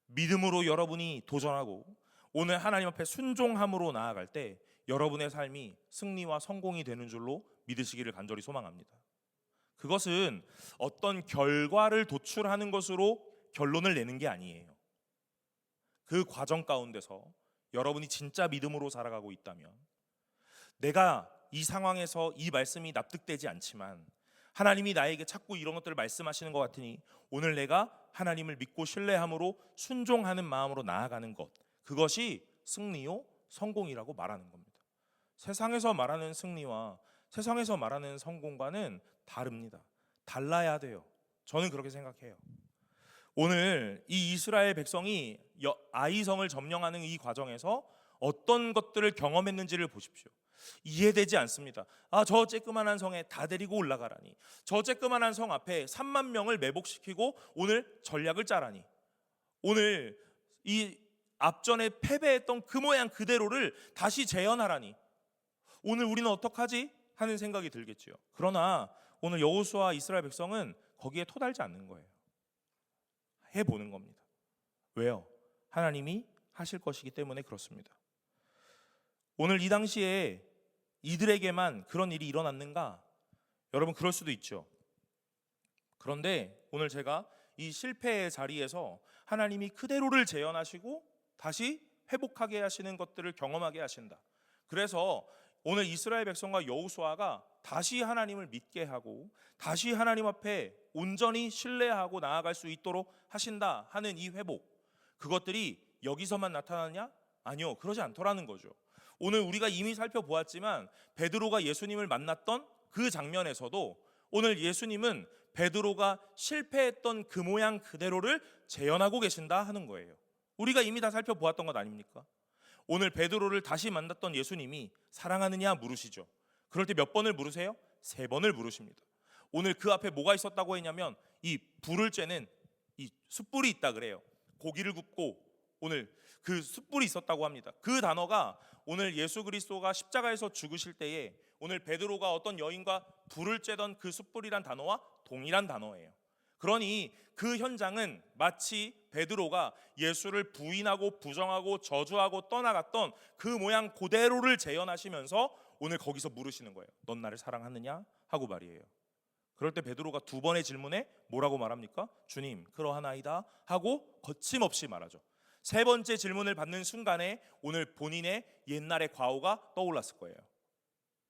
믿음으로 여러분이 도전하고 오늘 하나님 앞에 순종함으로 나아갈 때 여러분의 삶이 승리와 성공이 되는 줄로 믿으시기를 간절히 소망합니다. 그것은 어떤 결과를 도출하는 것으로 결론을 내는 게 아니에요. 그 과정 가운데서 여러분이 진짜 믿음으로 살아가고 있다면, 내가 이 상황에서 이 말씀이 납득되지 않지만 하나님이 나에게 자꾸 이런 것들을 말씀하시는 것 같으니 오늘 내가 하나님을 믿고 신뢰함으로 순종하는 마음으로 나아가는 것, 그것이 승리요 성공이라고 말하는 겁니다. 세상에서 말하는 승리와 세상에서 말하는 성공과는 다릅니다. 달라야 돼요. 저는 그렇게 생각해요. 오늘 이 이스라엘 백성이 아이성을 점령하는 이 과정에서 어떤 것들을 경험했는지를 보십시오. 이해되지 않습니다. 저 쬐끄만한 성에 다 데리고 올라가라니, 저 쬐끄만한 성 앞에 3만 명을 매복시키고 오늘 전략을 짜라니, 오늘 이 앞전에 패배했던 그 모양 그대로를 다시 재현하라니, 오늘 우리는 어떡하지? 하는 생각이 들겠지요. 그러나 오늘 여호수아와 이스라엘 백성은 거기에 토달지 않는 거예요. 해보는 겁니다. 왜요? 하나님이 하실 것이기 때문에 그렇습니다. 오늘 이 당시에 이들에게만 그런 일이 일어났는가? 여러분, 그럴 수도 있죠. 그런데 오늘 제가 이 실패의 자리에서 하나님이 그대로를 재현하시고 다시 회복하게 하시는 것들을 경험하게 하신다. 그래서 오늘 이스라엘 백성과 여호수아가 다시 하나님을 믿게 하고 다시 하나님 앞에 온전히 신뢰하고 나아갈 수 있도록 하신다 하는 이 회복, 그것들이 여기서만 나타나냐? 아니요, 그러지 않더라는 거죠. 오늘 우리가 이미 살펴보았지만 베드로가 예수님을 만났던 그 장면에서도 오늘 예수님은 베드로가 실패했던 그 모양 그대로를 재현하고 계신다 하는 거예요. 우리가 이미 다 살펴보았던 것 아닙니까? 오늘 베드로를 다시 만났던 예수님이 사랑하느냐 물으시죠. 그럴 때 몇 번을 물으세요? 3번을 물으십니다. 오늘 그 앞에 뭐가 있었다고 했냐면 이 불을 쬐는 이 숯불이 있다 그래요. 고기를 굽고 오늘 그 숯불이 있었다고 합니다. 그 단어가 오늘 예수 그리스도가 십자가에서 죽으실 때에 오늘 베드로가 어떤 여인과 불을 쬐던 그 숯불이란 단어와 동일한 단어예요. 그러니 그 현장은 마치 베드로가 예수를 부인하고 부정하고 저주하고 떠나갔던 그 모양 그대로를 재현하시면서 오늘 거기서 물으시는 거예요. 넌 나를 사랑하느냐? 하고 말이에요. 그럴 때 베드로가 2번의 질문에 뭐라고 말합니까? 주님, 그러하나이다 하고 거침없이 말하죠. 3번째 질문을 받는 순간에 오늘 본인의 옛날의 과오가 떠올랐을 거예요.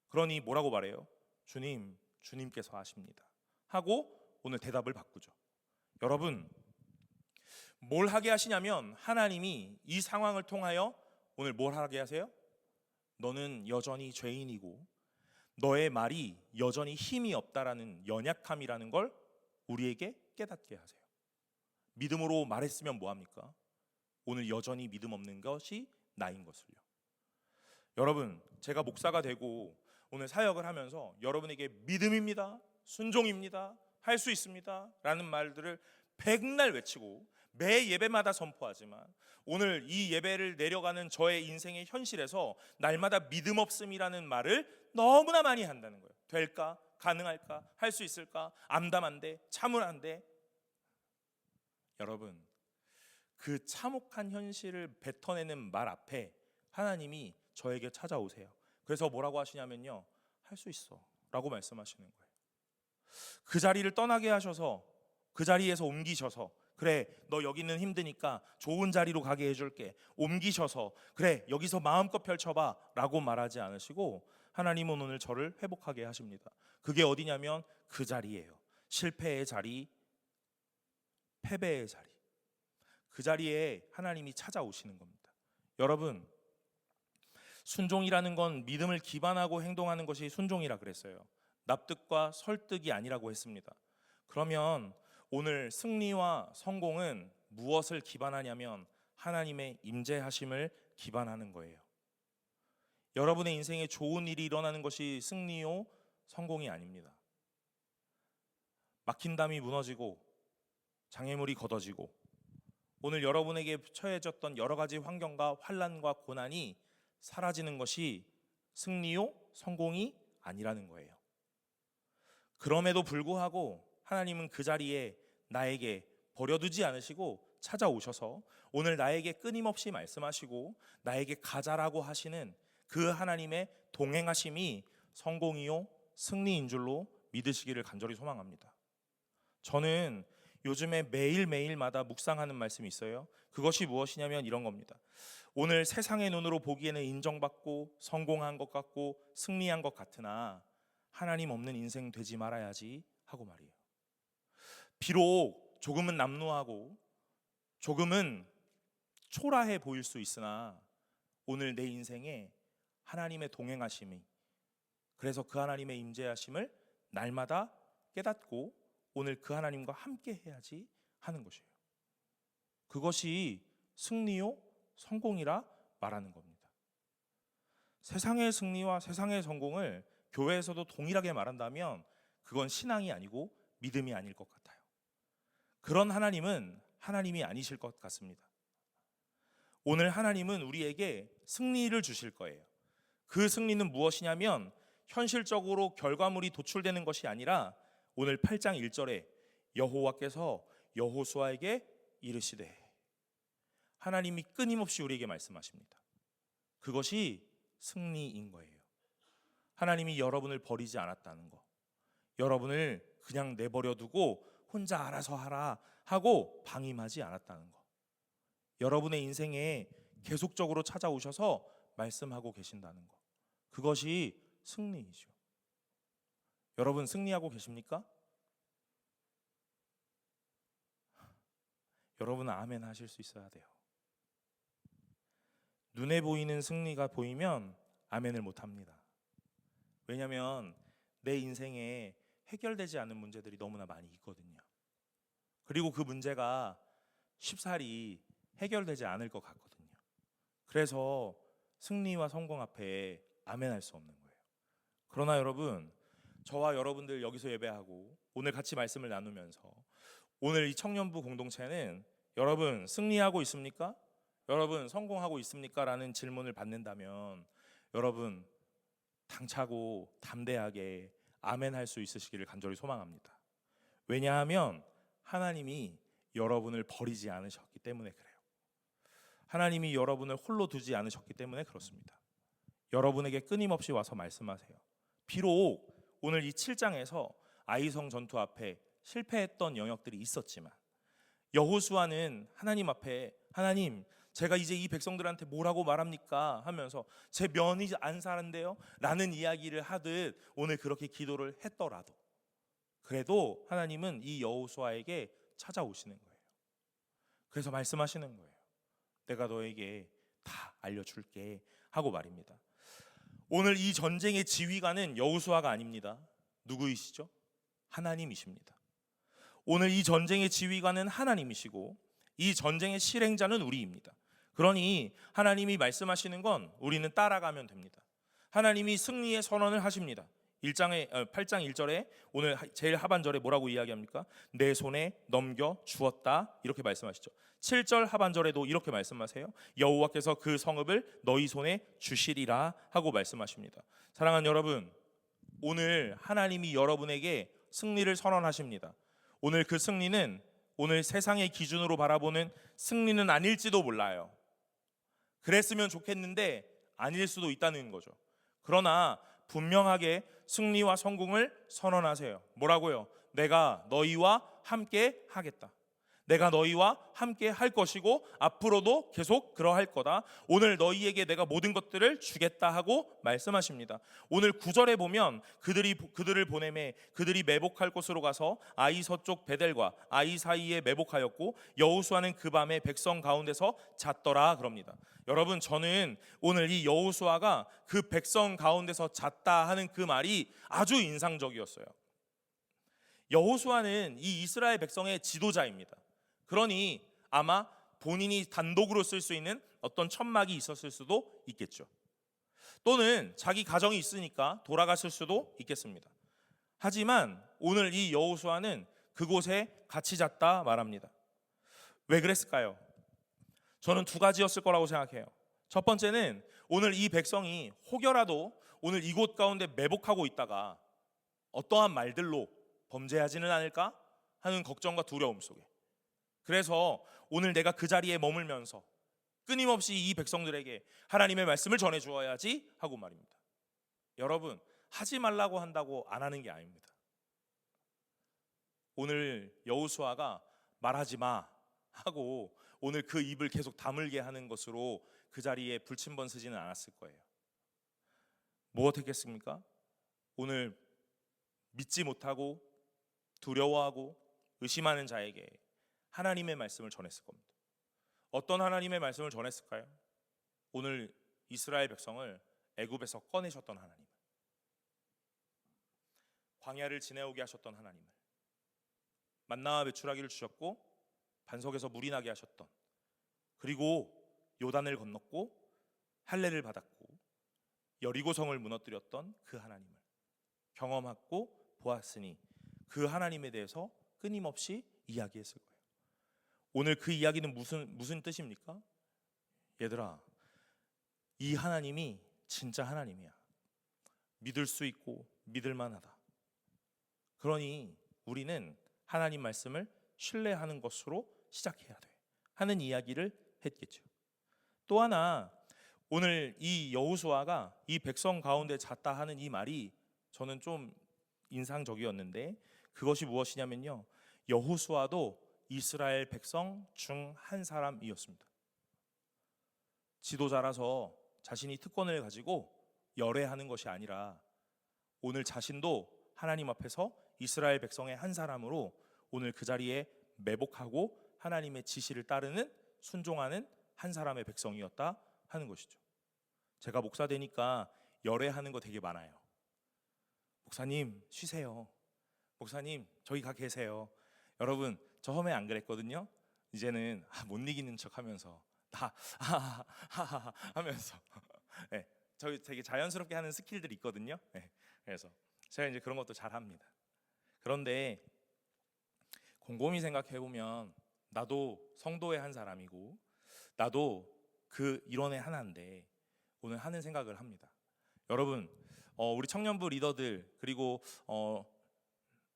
그러니 뭐라고 말해요? 주님, 주님께서 하십니다 하고 오늘 대답을 바꾸죠. 여러분, 뭘 하게 하시냐면 하나님이 이 상황을 통하여 오늘 뭘 하게 하세요? 너는 여전히 죄인이고 너의 말이 여전히 힘이 없다라는 연약함이라는 걸 우리에게 깨닫게 하세요. 믿음으로 말했으면 뭐합니까? 오늘 여전히 믿음 없는 것이 나인 것을요. 여러분, 제가 목사가 되고 오늘 사역을 하면서 여러분에게 믿음입니다, 순종입니다, 할 수 있습니다 라는 말들을 백날 외치고 매 예배마다 선포하지만 오늘 이 예배를 내려가는 저의 인생의 현실에서 날마다 믿음 없음이라는 말을 너무나 많이 한다는 거예요. 될까? 가능할까? 할 수 있을까? 암담한데? 참을한데? 여러분, 그 참혹한 현실을 뱉어내는 말 앞에 하나님이 저에게 찾아오세요. 그래서 뭐라고 하시냐면요, 할 수 있어 라고 말씀하시는 거예요. 그 자리를 떠나게 하셔서 그 자리에서 옮기셔서 그래, 너 여기는 힘드니까 좋은 자리로 가게 해줄게, 옮기셔서 그래, 여기서 마음껏 펼쳐봐 라고 말하지 않으시고 하나님은 오늘 저를 회복하게 하십니다. 그게 어디냐면 그 자리예요. 실패의 자리, 패배의 자리, 그 자리에 하나님이 찾아오시는 겁니다. 여러분, 순종이라는 건 믿음을 기반하고 행동하는 것이 순종이라 그랬어요. 납득과 설득이 아니라고 했습니다. 그러면 오늘 승리와 성공은 무엇을 기반하냐면 하나님의 임재하심을 기반하는 거예요. 여러분의 인생에 좋은 일이 일어나는 것이 승리요 성공이 아닙니다. 막힌 담이 무너지고 장애물이 걷어지고 오늘 여러분에게 처해졌던 여러 가지 환경과 환난과 고난이 사라지는 것이 승리요 성공이 아니라는 거예요. 그럼에도 불구하고 하나님은 그 자리에 나에게 버려두지 않으시고 찾아오셔서 오늘 나에게 끊임없이 말씀하시고 나에게 가자라고 하시는 그 하나님의 동행하심이 성공이요 승리인 줄로 믿으시기를 간절히 소망합니다. 저는 요즘에 매일매일마다 묵상하는 말씀이 있어요. 그것이 무엇이냐면 이런 겁니다. 오늘 세상의 눈으로 보기에는 인정받고 성공한 것 같고 승리한 것 같으나 하나님 없는 인생 되지 말아야지 하고 말이에요. 비록 조금은 남루하고 조금은 초라해 보일 수 있으나 오늘 내 인생에 하나님의 동행하심이, 그래서 그 하나님의 임재하심을 날마다 깨닫고 오늘 그 하나님과 함께 해야지 하는 것이에요. 그것이 승리요 성공이라 말하는 겁니다. 세상의 승리와 세상의 성공을 교회에서도 동일하게 말한다면 그건 신앙이 아니고 믿음이 아닐 것 같아요. 그런 하나님은 하나님이 아니실 것 같습니다. 오늘 하나님은 우리에게 승리를 주실 거예요. 그 승리는 무엇이냐면 현실적으로 결과물이 도출되는 것이 아니라 오늘 8장 1절에 여호와께서 여호수아에게 이르시되, 하나님이 끊임없이 우리에게 말씀하십니다. 그것이 승리인 거예요. 하나님이 여러분을 버리지 않았다는 거, 여러분을 그냥 내버려 두고 혼자 알아서 하라 하고 방임하지 않았다는 거, 여러분의 인생에 계속적으로 찾아오셔서 말씀하고 계신다는 거, 그것이 승리이죠. 여러분 승리하고 계십니까? 여러분은 아멘 하실 수 있어야 돼요. 눈에 보이는 승리가 보이면 아멘을 못 합니다. 왜냐하면 내 인생에 해결되지 않은 문제들이 너무나 많이 있거든요. 그리고 그 문제가 쉽사리 해결되지 않을 것 같거든요. 그래서 승리와 성공 앞에 아멘할 수 없는 거예요. 그러나 여러분, 저와 여러분들 여기서 예배하고 오늘 같이 말씀을 나누면서 오늘 이 청년부 공동체는 여러분 승리하고 있습니까? 여러분 성공하고 있습니까? 라는 질문을 받는다면 여러분 당차고 담대하게 아멘할 수 있으시기를 간절히 소망합니다. 왜냐하면 하나님이 여러분을 버리지 않으셨기 때문에 그래요. 하나님이 여러분을 홀로 두지 않으셨기 때문에 그렇습니다. 여러분에게 끊임없이 와서 말씀하세요. 비록 오늘 이 7장에서 아이성 전투 앞에 실패했던 영역들이 있었지만 여호수아는 하나님 앞에, 하나님 제가 이제 이 백성들한테 뭐라고 말합니까? 하면서 제 면이 안 사는데요? 라는 이야기를 하듯 오늘 그렇게 기도를 했더라도 그래도 하나님은 이 여호수아에게 찾아오시는 거예요. 그래서 말씀하시는 거예요. 내가 너에게 다 알려줄게 하고 말입니다. 오늘 이 전쟁의 지휘관은 여호수아가 아닙니다. 누구이시죠? 하나님이십니다. 오늘 이 전쟁의 지휘관은 하나님이시고 이 전쟁의 실행자는 우리입니다. 그러니 하나님이 말씀하시는 건 우리는 따라가면 됩니다. 하나님이 승리의 선언을 하십니다. 8장 1절에 오늘 제일 하반절에 뭐라고 이야기합니까? 내 손에 넘겨 주었다 이렇게 말씀하시죠. 7절 하반절에도 이렇게 말씀하세요. 여호와께서 그 성읍을 너희 손에 주시리라 하고 말씀하십니다. 사랑하는 여러분, 오늘 하나님이 여러분에게 승리를 선언하십니다. 오늘 그 승리는 오늘 세상의 기준으로 바라보는 승리는 아닐지도 몰라요. 그랬으면 좋겠는데 아닐 수도 있다는 거죠. 그러나 분명하게 승리와 성공을 선언하세요. 뭐라고요? 내가 너희와 함께 하겠다. 내가 너희와 함께 할 것이고 앞으로도 계속 그러할 거다. 오늘 너희에게 내가 모든 것들을 주겠다 하고 말씀하십니다. 오늘 9절에 보면 그들을 보내매 그들이 매복할 곳으로 가서 아이 서쪽 베델과 아이 사이에 매복하였고 여호수아는 그 밤에 백성 가운데서 잤더라 그럽니다. 여러분, 저는 오늘 이 여호수아가 그 백성 가운데서 잤다 하는 그 말이 아주 인상적이었어요. 여호수아는 이 이스라엘 백성의 지도자입니다. 그러니 아마 본인이 단독으로 쓸 수 있는 어떤 천막이 있었을 수도 있겠죠. 또는 자기 가정이 있으니까 돌아갔을 수도 있겠습니다. 하지만 오늘 이 여호수아는 그곳에 같이 잤다 말합니다. 왜 그랬을까요? 저는 두 가지였을 거라고 생각해요. 첫 번째는 오늘 이 백성이 혹여라도 오늘 이곳 가운데 매복하고 있다가 어떠한 말들로 범죄하지는 않을까 하는 걱정과 두려움 속에, 그래서 오늘 내가 그 자리에 머물면서 끊임없이 이 백성들에게 하나님의 말씀을 전해 주어야지 하고 말입니다. 여러분, 하지 말라고 한다고 안 하는 게 아닙니다. 오늘 여호수아가 말하지 마 하고 오늘 그 입을 계속 다물게 하는 것으로 그 자리에 불침번 쓰지는 않았을 거예요. 무엇했겠습니까? 오늘 믿지 못하고 두려워하고 의심하는 자에게 하나님의 말씀을 전했을 겁니다. 어떤 하나님의 말씀을 전했을까요? 오늘 이스라엘 백성을 애굽에서 꺼내셨던 하나님, 광야를 지내오게 하셨던 하나님을, 만나와 메추라기를 주셨고 반석에서 물이 나게 하셨던, 그리고 요단을 건넜고 할례를 받았고 여리고성을 무너뜨렸던 그 하나님을 경험하고 보았으니 그 하나님에 대해서 끊임없이 이야기했을 거예요. 오늘 그 이야기는 무슨 뜻입니까? 얘들아, 이 하나님이 진짜 하나님이야. 믿을 수 있고 믿을 만하다. 그러니 우리는 하나님 말씀을 신뢰하는 것으로 시작해야 돼 하는 이야기를 했겠죠. 또 하나, 오늘 이 여호수아가 이 백성 가운데 잤다 하는 이 말이 저는 좀 인상적이었는데, 그것이 무엇이냐면요, 여호수아도 이스라엘 백성 중 한 사람이었습니다. 지도자라서 자신이 특권을 가지고 열애하는 것이 아니라 오늘 자신도 하나님 앞에서 이스라엘 백성의 한 사람으로 오늘 그 자리에 매복하고 하나님의 지시를 따르는, 순종하는 한 사람의 백성이었다 하는 것이죠. 제가 목사 되니까 열애하는 거 되게 많아요. 목사님 쉬세요. 목사님 저기 가 계세요. 여러분, 저 처음에 안 그랬거든요. 이제는 못 이기는 척 하면서 하면서 네, 저희 되게 자연스럽게 하는 스킬들이 있거든요. 네, 그래서 제가 이제 그런 것도 잘 합니다. 그런데 곰곰이 생각해 보면 나도 성도의 한 사람이고 나도 그 일원의 하나인데 오늘 하는 생각을 합니다. 여러분, 우리 청년부 리더들, 그리고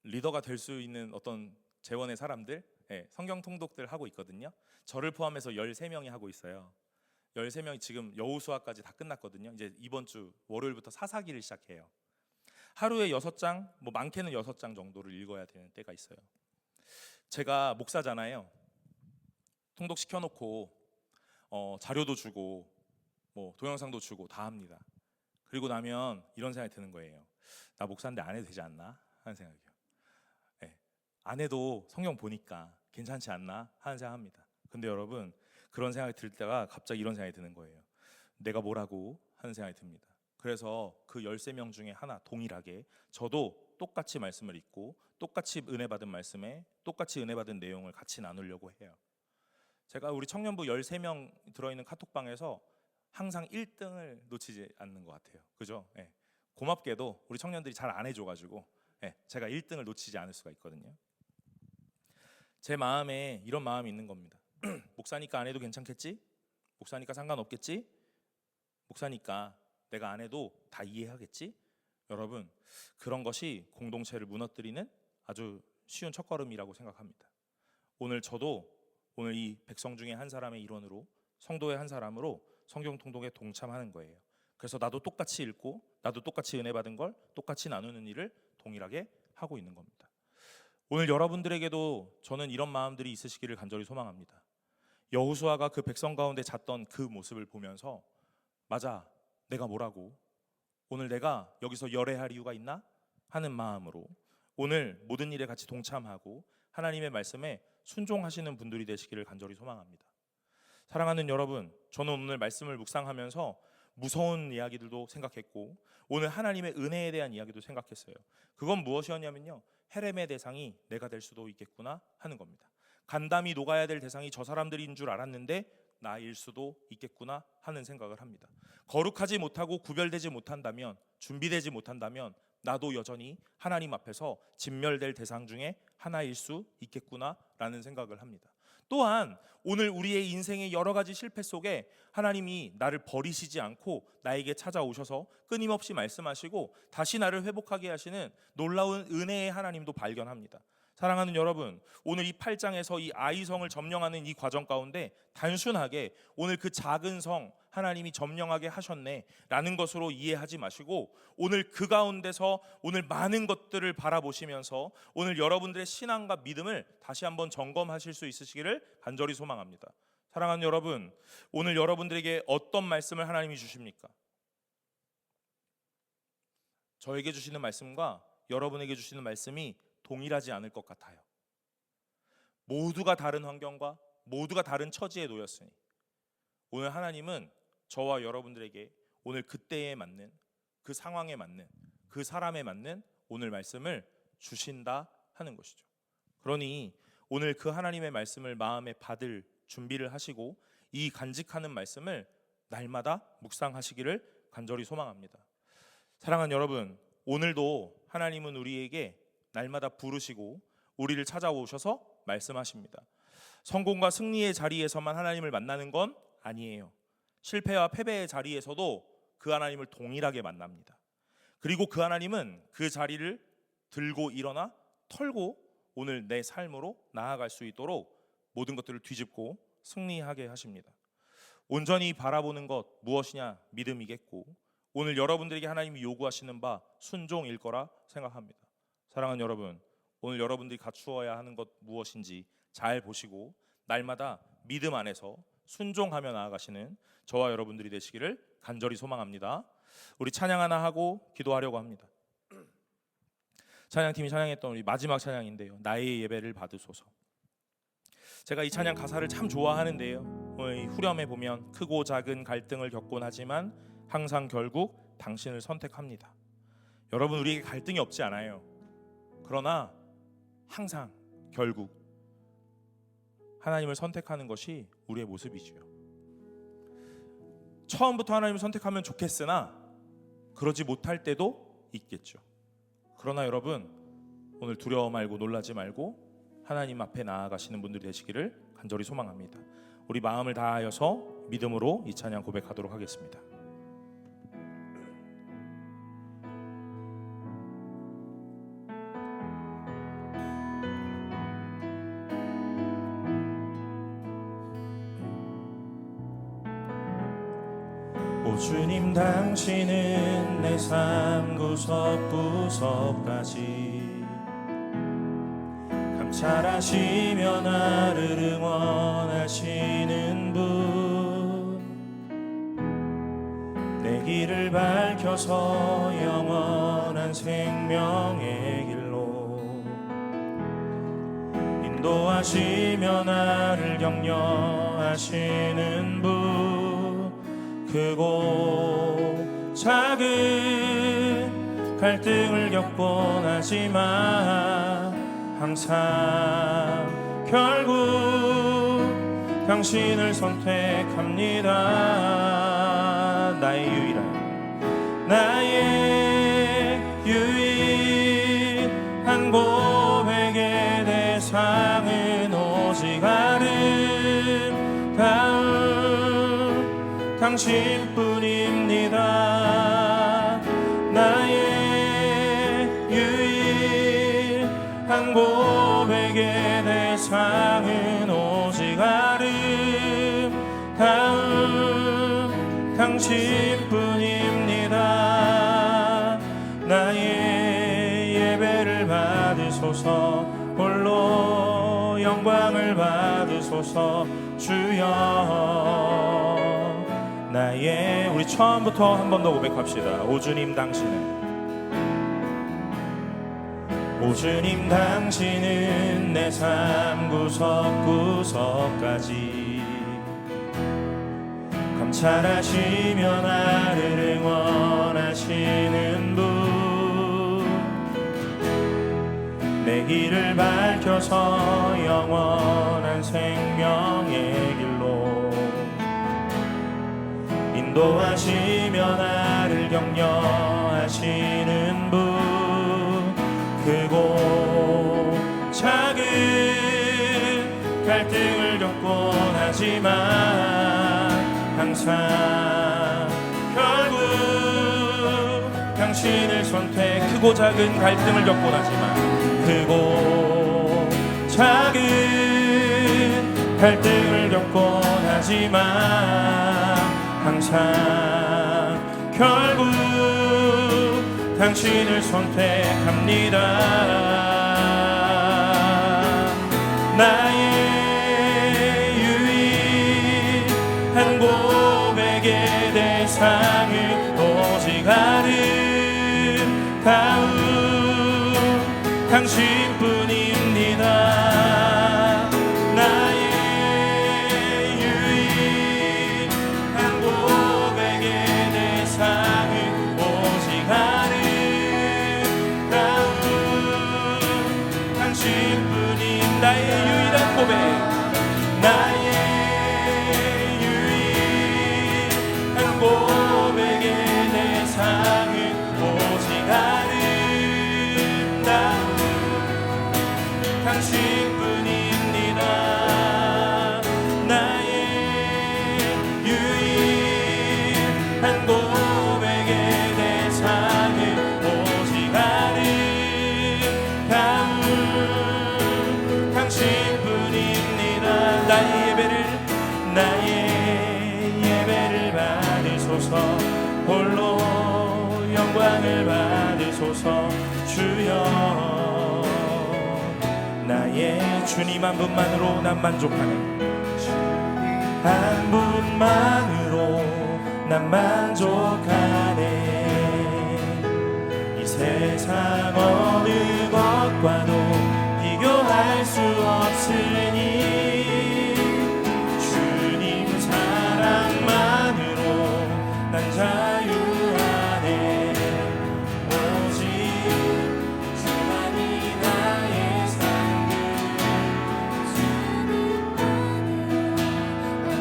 리더가 될 수 있는 어떤 재원의 사람들, 성경 통독들 하고 있거든요. 저를 포함해서 13명이 하고 있어요. 13명이 지금 여호수아까지 다 끝났거든요. 이제 이번 주 월요일부터 사사기를 시작해요. 하루에 6장, 뭐 많게는 6장 정도를 읽어야 되는 때가 있어요. 제가 목사잖아요. 통독 시켜놓고 자료도 주고 뭐 동영상도 주고 다 합니다. 그리고 나면 이런 생각이 드는 거예요. 나 목사인데 안 해도 되지 않나 하는 생각이요. 안 해도 성경 보니까 괜찮지 않나 하는 생각합니다. 근데 여러분, 그런 생각이 들 때가 갑자기 이런 생각이 드는 거예요. 내가 뭐라고 하는 생각이 듭니다. 그래서 그 13명 중에 하나 동일하게 저도 똑같이 말씀을 읽고 똑같이 은혜 받은 말씀에 똑같이 은혜 받은 내용을 같이 나누려고 해요. 제가 우리 청년부 13명 들어있는 카톡방에서 항상 1등을 놓치지 않는 것 같아요. 그죠? 고맙게도 우리 청년들이 잘 안 해줘가지고 제가 1등을 놓치지 않을 수가 있거든요. 제 마음에 이런 마음이 있는 겁니다. 목사니까 안 해도 괜찮겠지? 목사니까 상관없겠지? 목사니까 내가 안 해도 다 이해하겠지? 여러분, 그런 것이 공동체를 무너뜨리는 아주 쉬운 첫걸음이라고 생각합니다. 오늘 저도 오늘 이 백성 중에 한 사람의 일원으로, 성도의 한 사람으로 성경 통독에 동참하는 거예요. 그래서 나도 똑같이 읽고 나도 똑같이 은혜 받은 걸 똑같이 나누는 일을 동일하게 하고 있는 겁니다. 오늘 여러분들에게도 저는 이런 마음들이 있으시기를 간절히 소망합니다. 여호수아가 그 백성 가운데 잤던 그 모습을 보면서, 맞아, 내가 뭐라고, 오늘 내가 여기서 열애할 이유가 있나 하는 마음으로 오늘 모든 일에 같이 동참하고 하나님의 말씀에 순종하시는 분들이 되시기를 간절히 소망합니다. 사랑하는 여러분, 저는 오늘 말씀을 묵상하면서 무서운 이야기들도 생각했고 오늘 하나님의 은혜에 대한 이야기도 생각했어요. 그건 무엇이었냐면요, 헤렘의 대상이 내가 될 수도 있겠구나 하는 겁니다. 간담이 녹아야 될 대상이 저 사람들인 줄 알았는데 나일 수도 있겠구나 하는 생각을 합니다. 거룩하지 못하고 구별되지 못한다면, 준비되지 못한다면 나도 여전히 하나님 앞에서 진멸될 대상 중에 하나일 수 있겠구나 라는 생각을 합니다. 또한 오늘 우리의 인생의 여러 가지 실패 속에 하나님이 나를 버리시지 않고 나에게 찾아오셔서 끊임없이 말씀하시고 다시 나를 회복하게 하시는 놀라운 은혜의 하나님도 발견합니다. 사랑하는 여러분, 오늘 이 8장에서 이 아이성을 점령하는 이 과정 가운데 단순하게 오늘 그 작은 성 하나님이 점령하게 하셨네 라는 것으로 이해하지 마시고, 오늘 그 가운데서 오늘 많은 것들을 바라보시면서 오늘 여러분들의 신앙과 믿음을 다시 한번 점검하실 수 있으시기를 간절히 소망합니다. 사랑하는 여러분, 오늘 여러분들에게 어떤 말씀을 하나님이 주십니까? 저에게 주시는 말씀과 여러분에게 주시는 말씀이 동일하지 않을 것 같아요. 모두가 다른 환경과 모두가 다른 처지에 놓였으니 오늘 하나님은 저와 여러분들에게 오늘 그때에 맞는, 그 상황에 맞는, 그 사람에 맞는 오늘 말씀을 주신다 하는 것이죠. 그러니 오늘 그 하나님의 말씀을 마음에 받을 준비를 하시고 이 간직하는 말씀을 날마다 묵상하시기를 간절히 소망합니다. 사랑하는 여러분, 오늘도 하나님은 우리에게 날마다 부르시고 우리를 찾아오셔서 말씀하십니다. 성공과 승리의 자리에서만 하나님을 만나는 건 아니에요. 실패와 패배의 자리에서도 그 하나님을 동일하게 만납니다. 그리고 그 하나님은 그 자리를 들고 일어나 털고 오늘 내 삶으로 나아갈 수 있도록 모든 것들을 뒤집고 승리하게 하십니다. 온전히 바라보는 것 무엇이냐? 믿음이겠고, 오늘 여러분들에게 하나님이 요구하시는 바 순종일 거라 생각합니다. 사랑하는 여러분, 오늘 여러분들이 갖추어야 하는 것 무엇인지 잘 보시고 날마다 믿음 안에서 순종하며 나아가시는 저와 여러분들이 되시기를 간절히 소망합니다. 우리 찬양 하나 하고 기도하려고 합니다. 찬양팀이 찬양했던 우리 마지막 찬양인데요, 나의 예배를 받으소서. 제가 이 찬양 가사를 참 좋아하는데요, 이 후렴에 보면 크고 작은 갈등을 겪곤 하지만 항상 결국 당신을 선택합니다. 여러분, 우리에게 갈등이 없지 않아요. 그러나 항상 결국 하나님을 선택하는 것이 우리의 모습이지요. 처음부터 하나님을 선택하면 좋겠으나 그러지 못할 때도 있겠죠. 그러나 여러분, 오늘 두려워 말고 놀라지 말고 하나님 앞에 나아가시는 분들이 되시기를 간절히 소망합니다. 우리 마음을 다하여서 믿음으로 이 찬양 고백하도록 하겠습니다. 오 주님, 당신은 내 삶 구석구석까지 감찰하시며 나를 응원하시는 분, 내 길을 밝혀서 영원한 생명의 길로 인도하시며 나를 격려하시는 분, 크고 작은 갈등을 겪곤 하지만 항상 결국 당신을 선택합니다. 나의 유일한 고백의 대상은 오직 아름다운 당신뿐입니다. 나의 유일한 고백의 대상은 오직 아름다운 당신뿐입니다. 나의 예배를 받으소서, 홀로 영광을 받으소서. 주여, 나의, 우리 처음부터 한 번 더 고백합시다. 오 주님, 당신은, 오 주님, 당신은 내 삶 구석구석까지 감찰하시며 나를 응원하시는 분, 내 길을 밝혀서 영원한 생명의 길로 인도하시며 나를 격려하시는 분, 크고 작은 갈등을 하지만 항상 결국 당신을 선택. 크고 작은 갈등을 겪곤 하지만 크고 작은 갈등을 겪곤 하지만 항상 결국 당신을 선택합니다. 나의 유일한 고백의 대상은 오직 아름다운 당신뿐입니다. 나의 유일한 고백의 대상은 오직 아름다운 당신뿐인 나의 유일한 고백. 나의 유일한 고백의 대상은 오직 아름다운 당신뿐입니다. 나의 유일한 고백의 대상은 오직 아름다운 당신뿐입니다. 나의 예배를 받으소서. 홀로 영광을 받으소서. 주여 나의 주님 한 분만으로 난 만족하네. 한 분만으로 난 만족하네. 이 세상 어느 것과도 비교할 수 없으니 주님 사랑만으로 난 자유하네. 오직 주만이 나의 삶.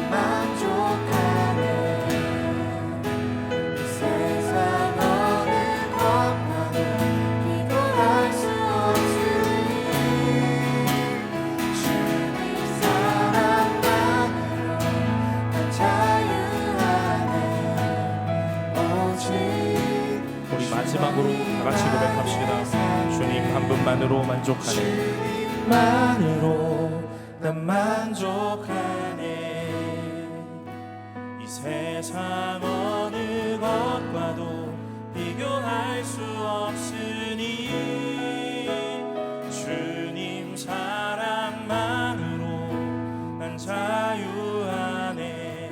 만족하네. 이 세상 어느 것과도 비교할 수 없으니 주님 사랑만으로 난 자유하네. 오직 우리 마지막으로 다 같이 고백합시다. 주님 한 분만으로 만족하네. 만으로 난 만족하네. 이 세상 어느 것과도 비교할 수 없으니 주님 사랑만으로 난 자유하네.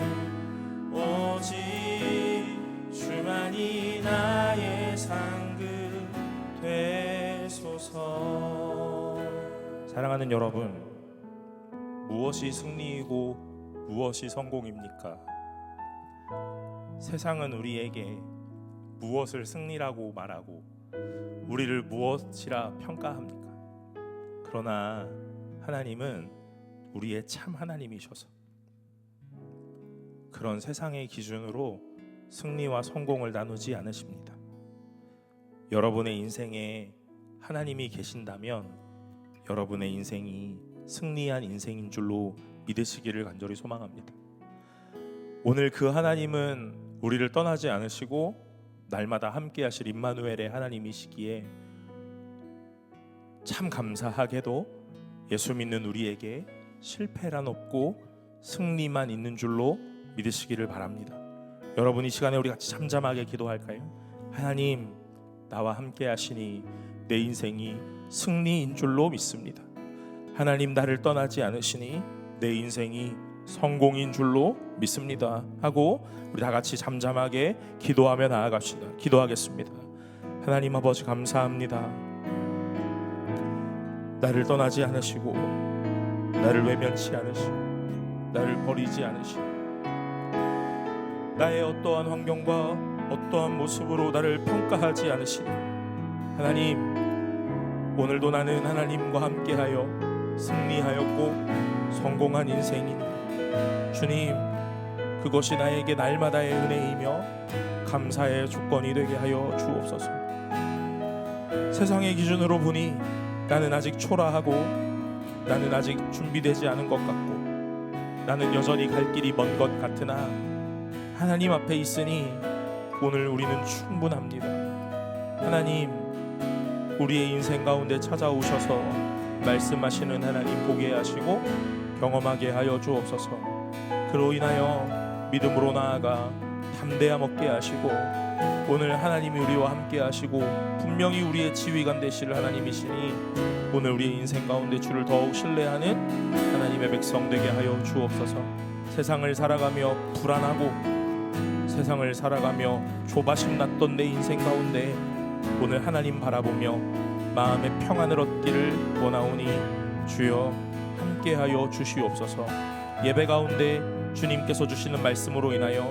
오직 주만이 나의 상급 되소서. 사랑하는 여러분, 무엇이 승리이고 무엇이 성공입니까? 세상은 우리에게 무엇을 승리라고 말하고 우리를 무엇이라 평가합니까? 그러나 하나님은 우리의 참 하나님이셔서 그런 세상의 기준으로 승리와 성공을 나누지 않으십니다. 여러분의 인생에 하나님이 계신다면 여러분의 인생이 승리한 인생인 줄로 믿으시기를 간절히 소망합니다. 오늘 그 하나님은 우리를 떠나지 않으시고 날마다 함께 하실 임마누엘의 하나님이시기에 참 감사하게도 예수 믿는 우리에게 실패란 없고 승리만 있는 줄로 믿으시기를 바랍니다. 여러분, 이 시간에 우리 같이 잠잠하게 기도할까요? 하나님, 나와 함께 하시니 내 인생이 승리인 줄로 믿습니다. 하나님, 나를 떠나지 않으시니 내 인생이 성공인 줄로 믿습니다 하고 우리 다 같이 잠잠하게 기도하며 나아갑시다. 기도하겠습니다. 하나님 아버지, 감사합니다. 나를 떠나지 않으시고 나를 외면치 않으시고 나를 버리지 않으시고 나의 어떠한 환경과 어떠한 모습으로 나를 평가하지 않으시니 하나님, 오늘도 나는 하나님과 함께하여 승리하였고 성공한 인생이니 주님, 그것이 나에게 날마다의 은혜이며 감사의 조건이 되게 하여 주옵소서. 세상의 기준으로 보니 나는 아직 초라하고 나는 아직 준비되지 않은 것 같고 나는 여전히 갈 길이 먼 것 같으나 하나님 앞에 있으니 오늘 우리는 충분합니다. 하나님, 우리의 인생 가운데 찾아오셔서 말씀하시는 하나님 보게 하시고 경험하게 하여 주옵소서. 그로 인하여 믿음으로 나아가 담대함 얻게 하시고 오늘 하나님이 우리와 함께 하시고 분명히 우리의 지휘관 되실 하나님이시니 오늘 우리의 인생 가운데 주를 더욱 신뢰하는 하나님의 백성 되게 하여 주옵소서. 세상을 살아가며 불안하고 세상을 살아가며 조바심 났던 내 인생 가운데 오늘 하나님 바라보며 마음의 평안을 얻기를 원하오니 주여 함께하여 주시옵소서. 예배 가운데 주님께서 주시는 말씀으로 인하여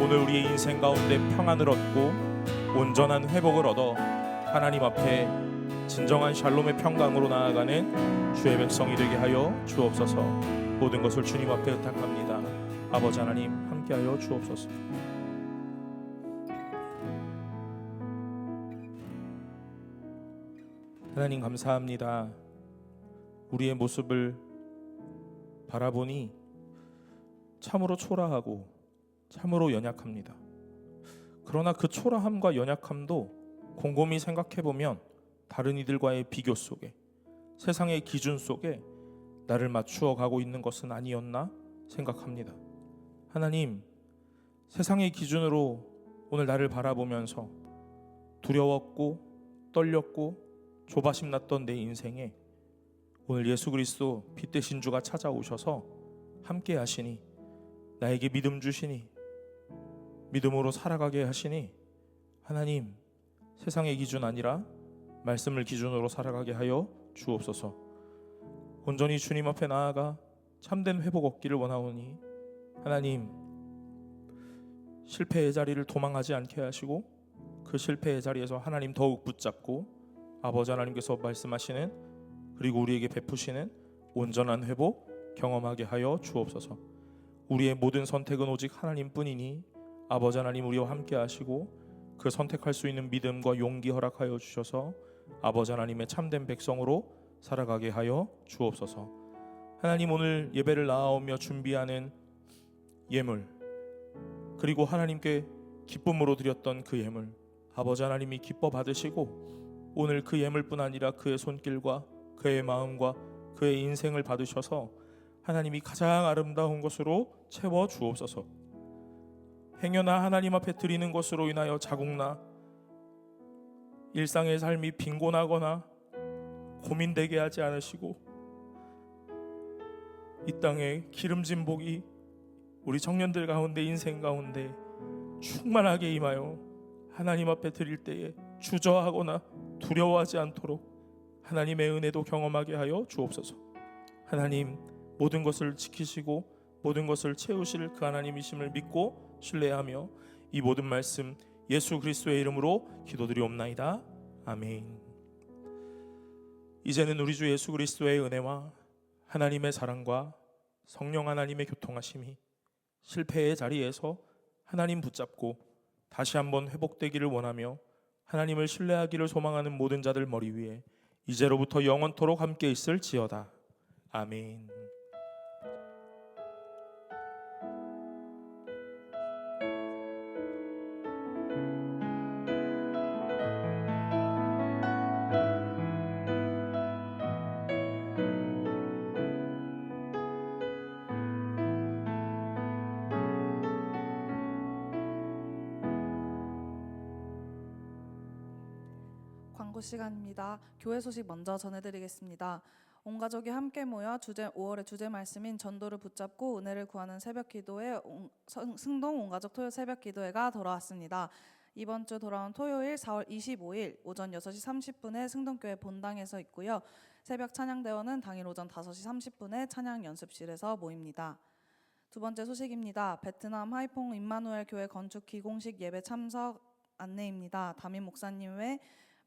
오늘 우리의 인생 가운데 평안을 얻고 온전한 회복을 얻어 하나님 앞에 진정한 샬롬의 평강으로 나아가는 주의 백성이 되게 하여 주옵소서. 모든 것을 주님 앞에 의탁합니다. 아버지 하나님 함께하여 주옵소서. 하나님 감사합니다. 우리의 모습을 바라보니 참으로 초라하고 참으로 연약합니다. 그러나 그 초라함과 연약함도 곰곰이 생각해보면 다른 이들과의 비교 속에 세상의 기준 속에 나를 맞추어 가고 있는 것은 아니었나 생각합니다. 하나님, 세상의 기준으로 오늘 나를 바라보면서 두려웠고 떨렸고 조바심 났던 내 인생에 오늘 예수 그리스도 빛 되신 주가 찾아오셔서 함께 하시니 나에게 믿음 주시니 믿음으로 살아가게 하시니 하나님, 세상의 기준 아니라 말씀을 기준으로 살아가게 하여 주옵소서. 온전히 주님 앞에 나아가 참된 회복 얻기를 원하오니 하나님, 실패의 자리를 도망하지 않게 하시고 그 실패의 자리에서 하나님 더욱 붙잡고 아버지 하나님께서 말씀하시는 그리고 우리에게 베푸시는 온전한 회복 경험하게 하여 주옵소서. 우리의 모든 선택은 오직 하나님뿐이니 아버지 하나님 우리와 함께 하시고 그 선택할 수 있는 믿음과 용기 허락하여 주셔서 아버지 하나님의 참된 백성으로 살아가게 하여 주옵소서. 하나님, 오늘 예배를 나아오며 준비하는 예물 그리고 하나님께 기쁨으로 드렸던 그 예물 아버지 하나님이 기뻐 받으시고 오늘 그 예물뿐 아니라 그의 손길과 그의 마음과 그의 인생을 받으셔서 하나님이 가장 아름다운 것으로 채워 주옵소서. 행여나 하나님 앞에 드리는 것으로 인하여 자국나 일상의 삶이 빈곤하거나 고민되게 하지 않으시고 이 땅에 기름진 복이 우리 청년들 가운데 인생 가운데 충만하게 임하여 하나님 앞에 드릴 때에 주저하거나 두려워하지 않도록 하나님의 은혜도 경험하게 하여 주옵소서. 하나님, 모든 것을 지키시고 모든 것을 채우실 그 하나님이심을 믿고 신뢰하며 이 모든 말씀 예수 그리스도의 이름으로 기도드리옵나이다. 아멘. 이제는 우리 주 예수 그리스도의 은혜와 하나님의 사랑과 성령 하나님의 교통하심이 실패의 자리에서 하나님 붙잡고 다시 한번 회복되기를 원하며 하나님을 신뢰하기를 소망하는 모든 자들 머리 위에 이제로부터 영원토록 함께 있을지어다. 아멘. 광고 시간입니다. 교회 소식 먼저 전해드리겠습니다. 온 가족이 함께 모여 5월의 주제 말씀인 전도를 붙잡고 은혜를 구하는 새벽 기도회 승동 온가족 토요 새벽 기도회가 돌아왔습니다. 이번 주 돌아온 토요일 4월 25일 오전 6시 30분에 승동교회 본당에서 있고요. 새벽 찬양대원은 당일 오전 5시 30분에 찬양 연습실에서 모입니다. 두 번째 소식입니다. 베트남 하이퐁 임마누엘 교회 건축 기공식 예배 참석 안내입니다. 담임 목사님 외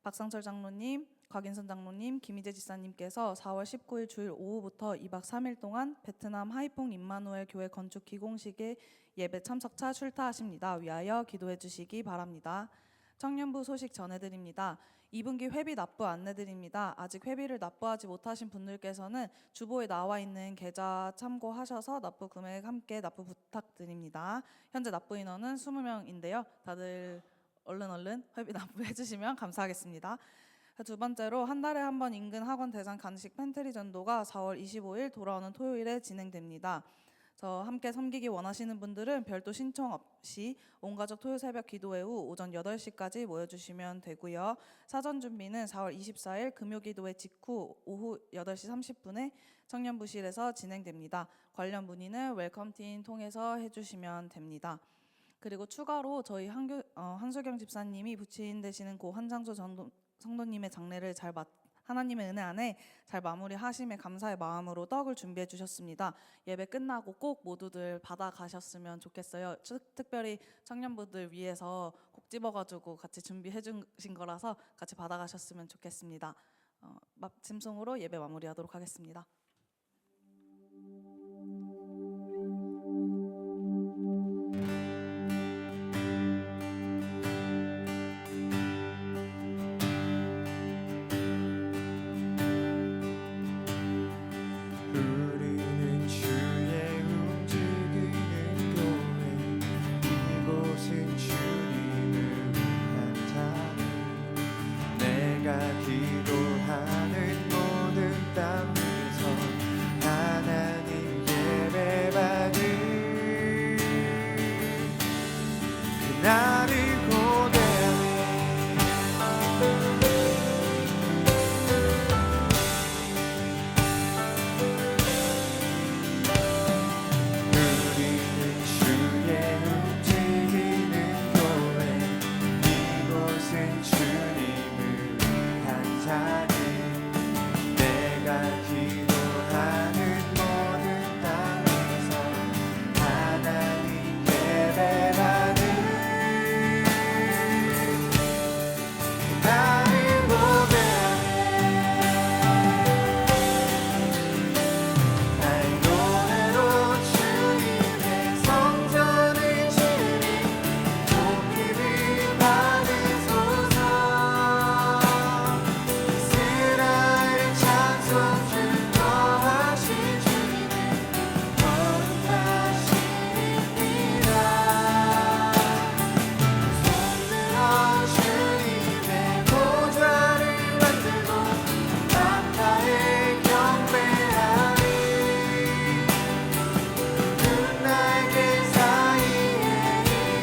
박상철 장로님, 곽인선 장로님, 김희재 지사님께서 4월 19일 주일 오후부터 2박 3일 동안 베트남 하이퐁 임마누엘 교회 건축 기공식에 예배 참석차 출타하십니다. 위하여 기도해 주시기 바랍니다. 청년부 소식 전해드립니다. 2분기 회비 납부 안내드립니다. 아직 회비를 납부하지 못하신 분들께서는 주보에 나와 있는 계좌 참고하셔서 납부 금액 함께 납부 부탁드립니다. 현재 납부 인원은 20명인데요. 다들 얼른 회비 납부해 주시면 감사하겠습니다. 두 번째로 한 달에 한 번 인근 학원 대상 간식 팬트리 전도가 4월 25일 돌아오는 토요일에 진행됩니다. 저 함께 섬기기 원하시는 분들은 별도 신청 없이 온가족 토요 새벽 기도회 후 오전 8시까지 모여주시면 되고요. 사전 준비는 4월 24일 금요 기도회 직후 오후 8시 30분에 청년부실에서 진행됩니다. 관련 문의는 웰컴팀 통해서 해주시면 됩니다. 그리고 추가로 저희 한수경 집사님이 부친 되시는 고 한장조 성도님의 장례를 하나님의 은혜 안에 잘 마무리하심에 감사의 마음으로 떡을 준비해 주셨습니다. 예배 끝나고 꼭 모두들 받아 가셨으면 좋겠어요. 특별히 청년분들 위해서 꼭 집어가지고 같이 준비해 주신 거라서 같이 받아 가셨으면 좋겠습니다. 짐송으로 예배 마무리하도록 하겠습니다. 우리는 주의 움직이는 교회, 이곳은 주님을 위한 자리. 내가 기도하는 모든 땅 위에서 하나님 예배받을 그날을 고대하네. 우리는 주의 움직이는 교회, 이곳은 주님을 위한 자리. 내가 기도하는 모든 땅에서 하나님 예배받을 나를 고백하네. 날 노래로 주님의 성전을 지으니 높임을 받으소서. 이스라엘의 찬송 주거하신 주님은 거룩하시니라. 손들어 주님의 보좌를 만들고 낙타에 경배하리. 두 날개 사이에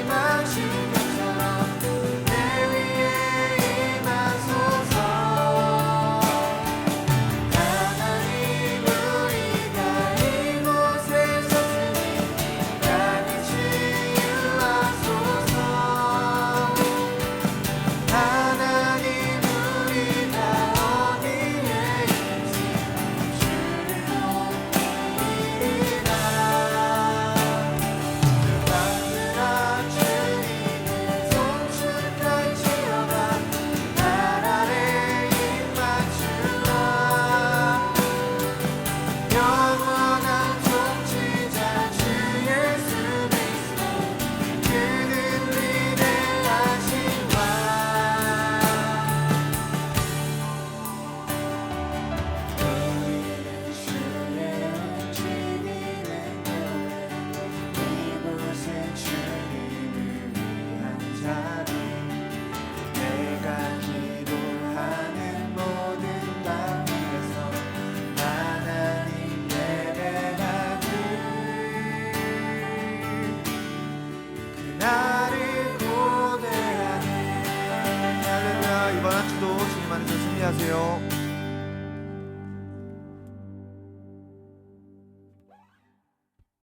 임하신 것처럼 내 위에 임하소서. 하나님 우리가 이곳에 섰으니 땅을 치유하소서. 하나님 우리가 어디에 있는지 주를 높이리라. 주방들아 주님의 손수를 지어가 날 아래 입 맞추라. 영원한 통치자 주 예수 그리스도, 그는 위대하신 왕. 우리는 주의 움직이는 교회, 이곳은 주님을 위한 자리. 내가 기도하는 모든 방 위에서 하나님 예배받을 그날을 고대하네. 할렐루야. 이번 한 주도 주님 안에서 승리하세요.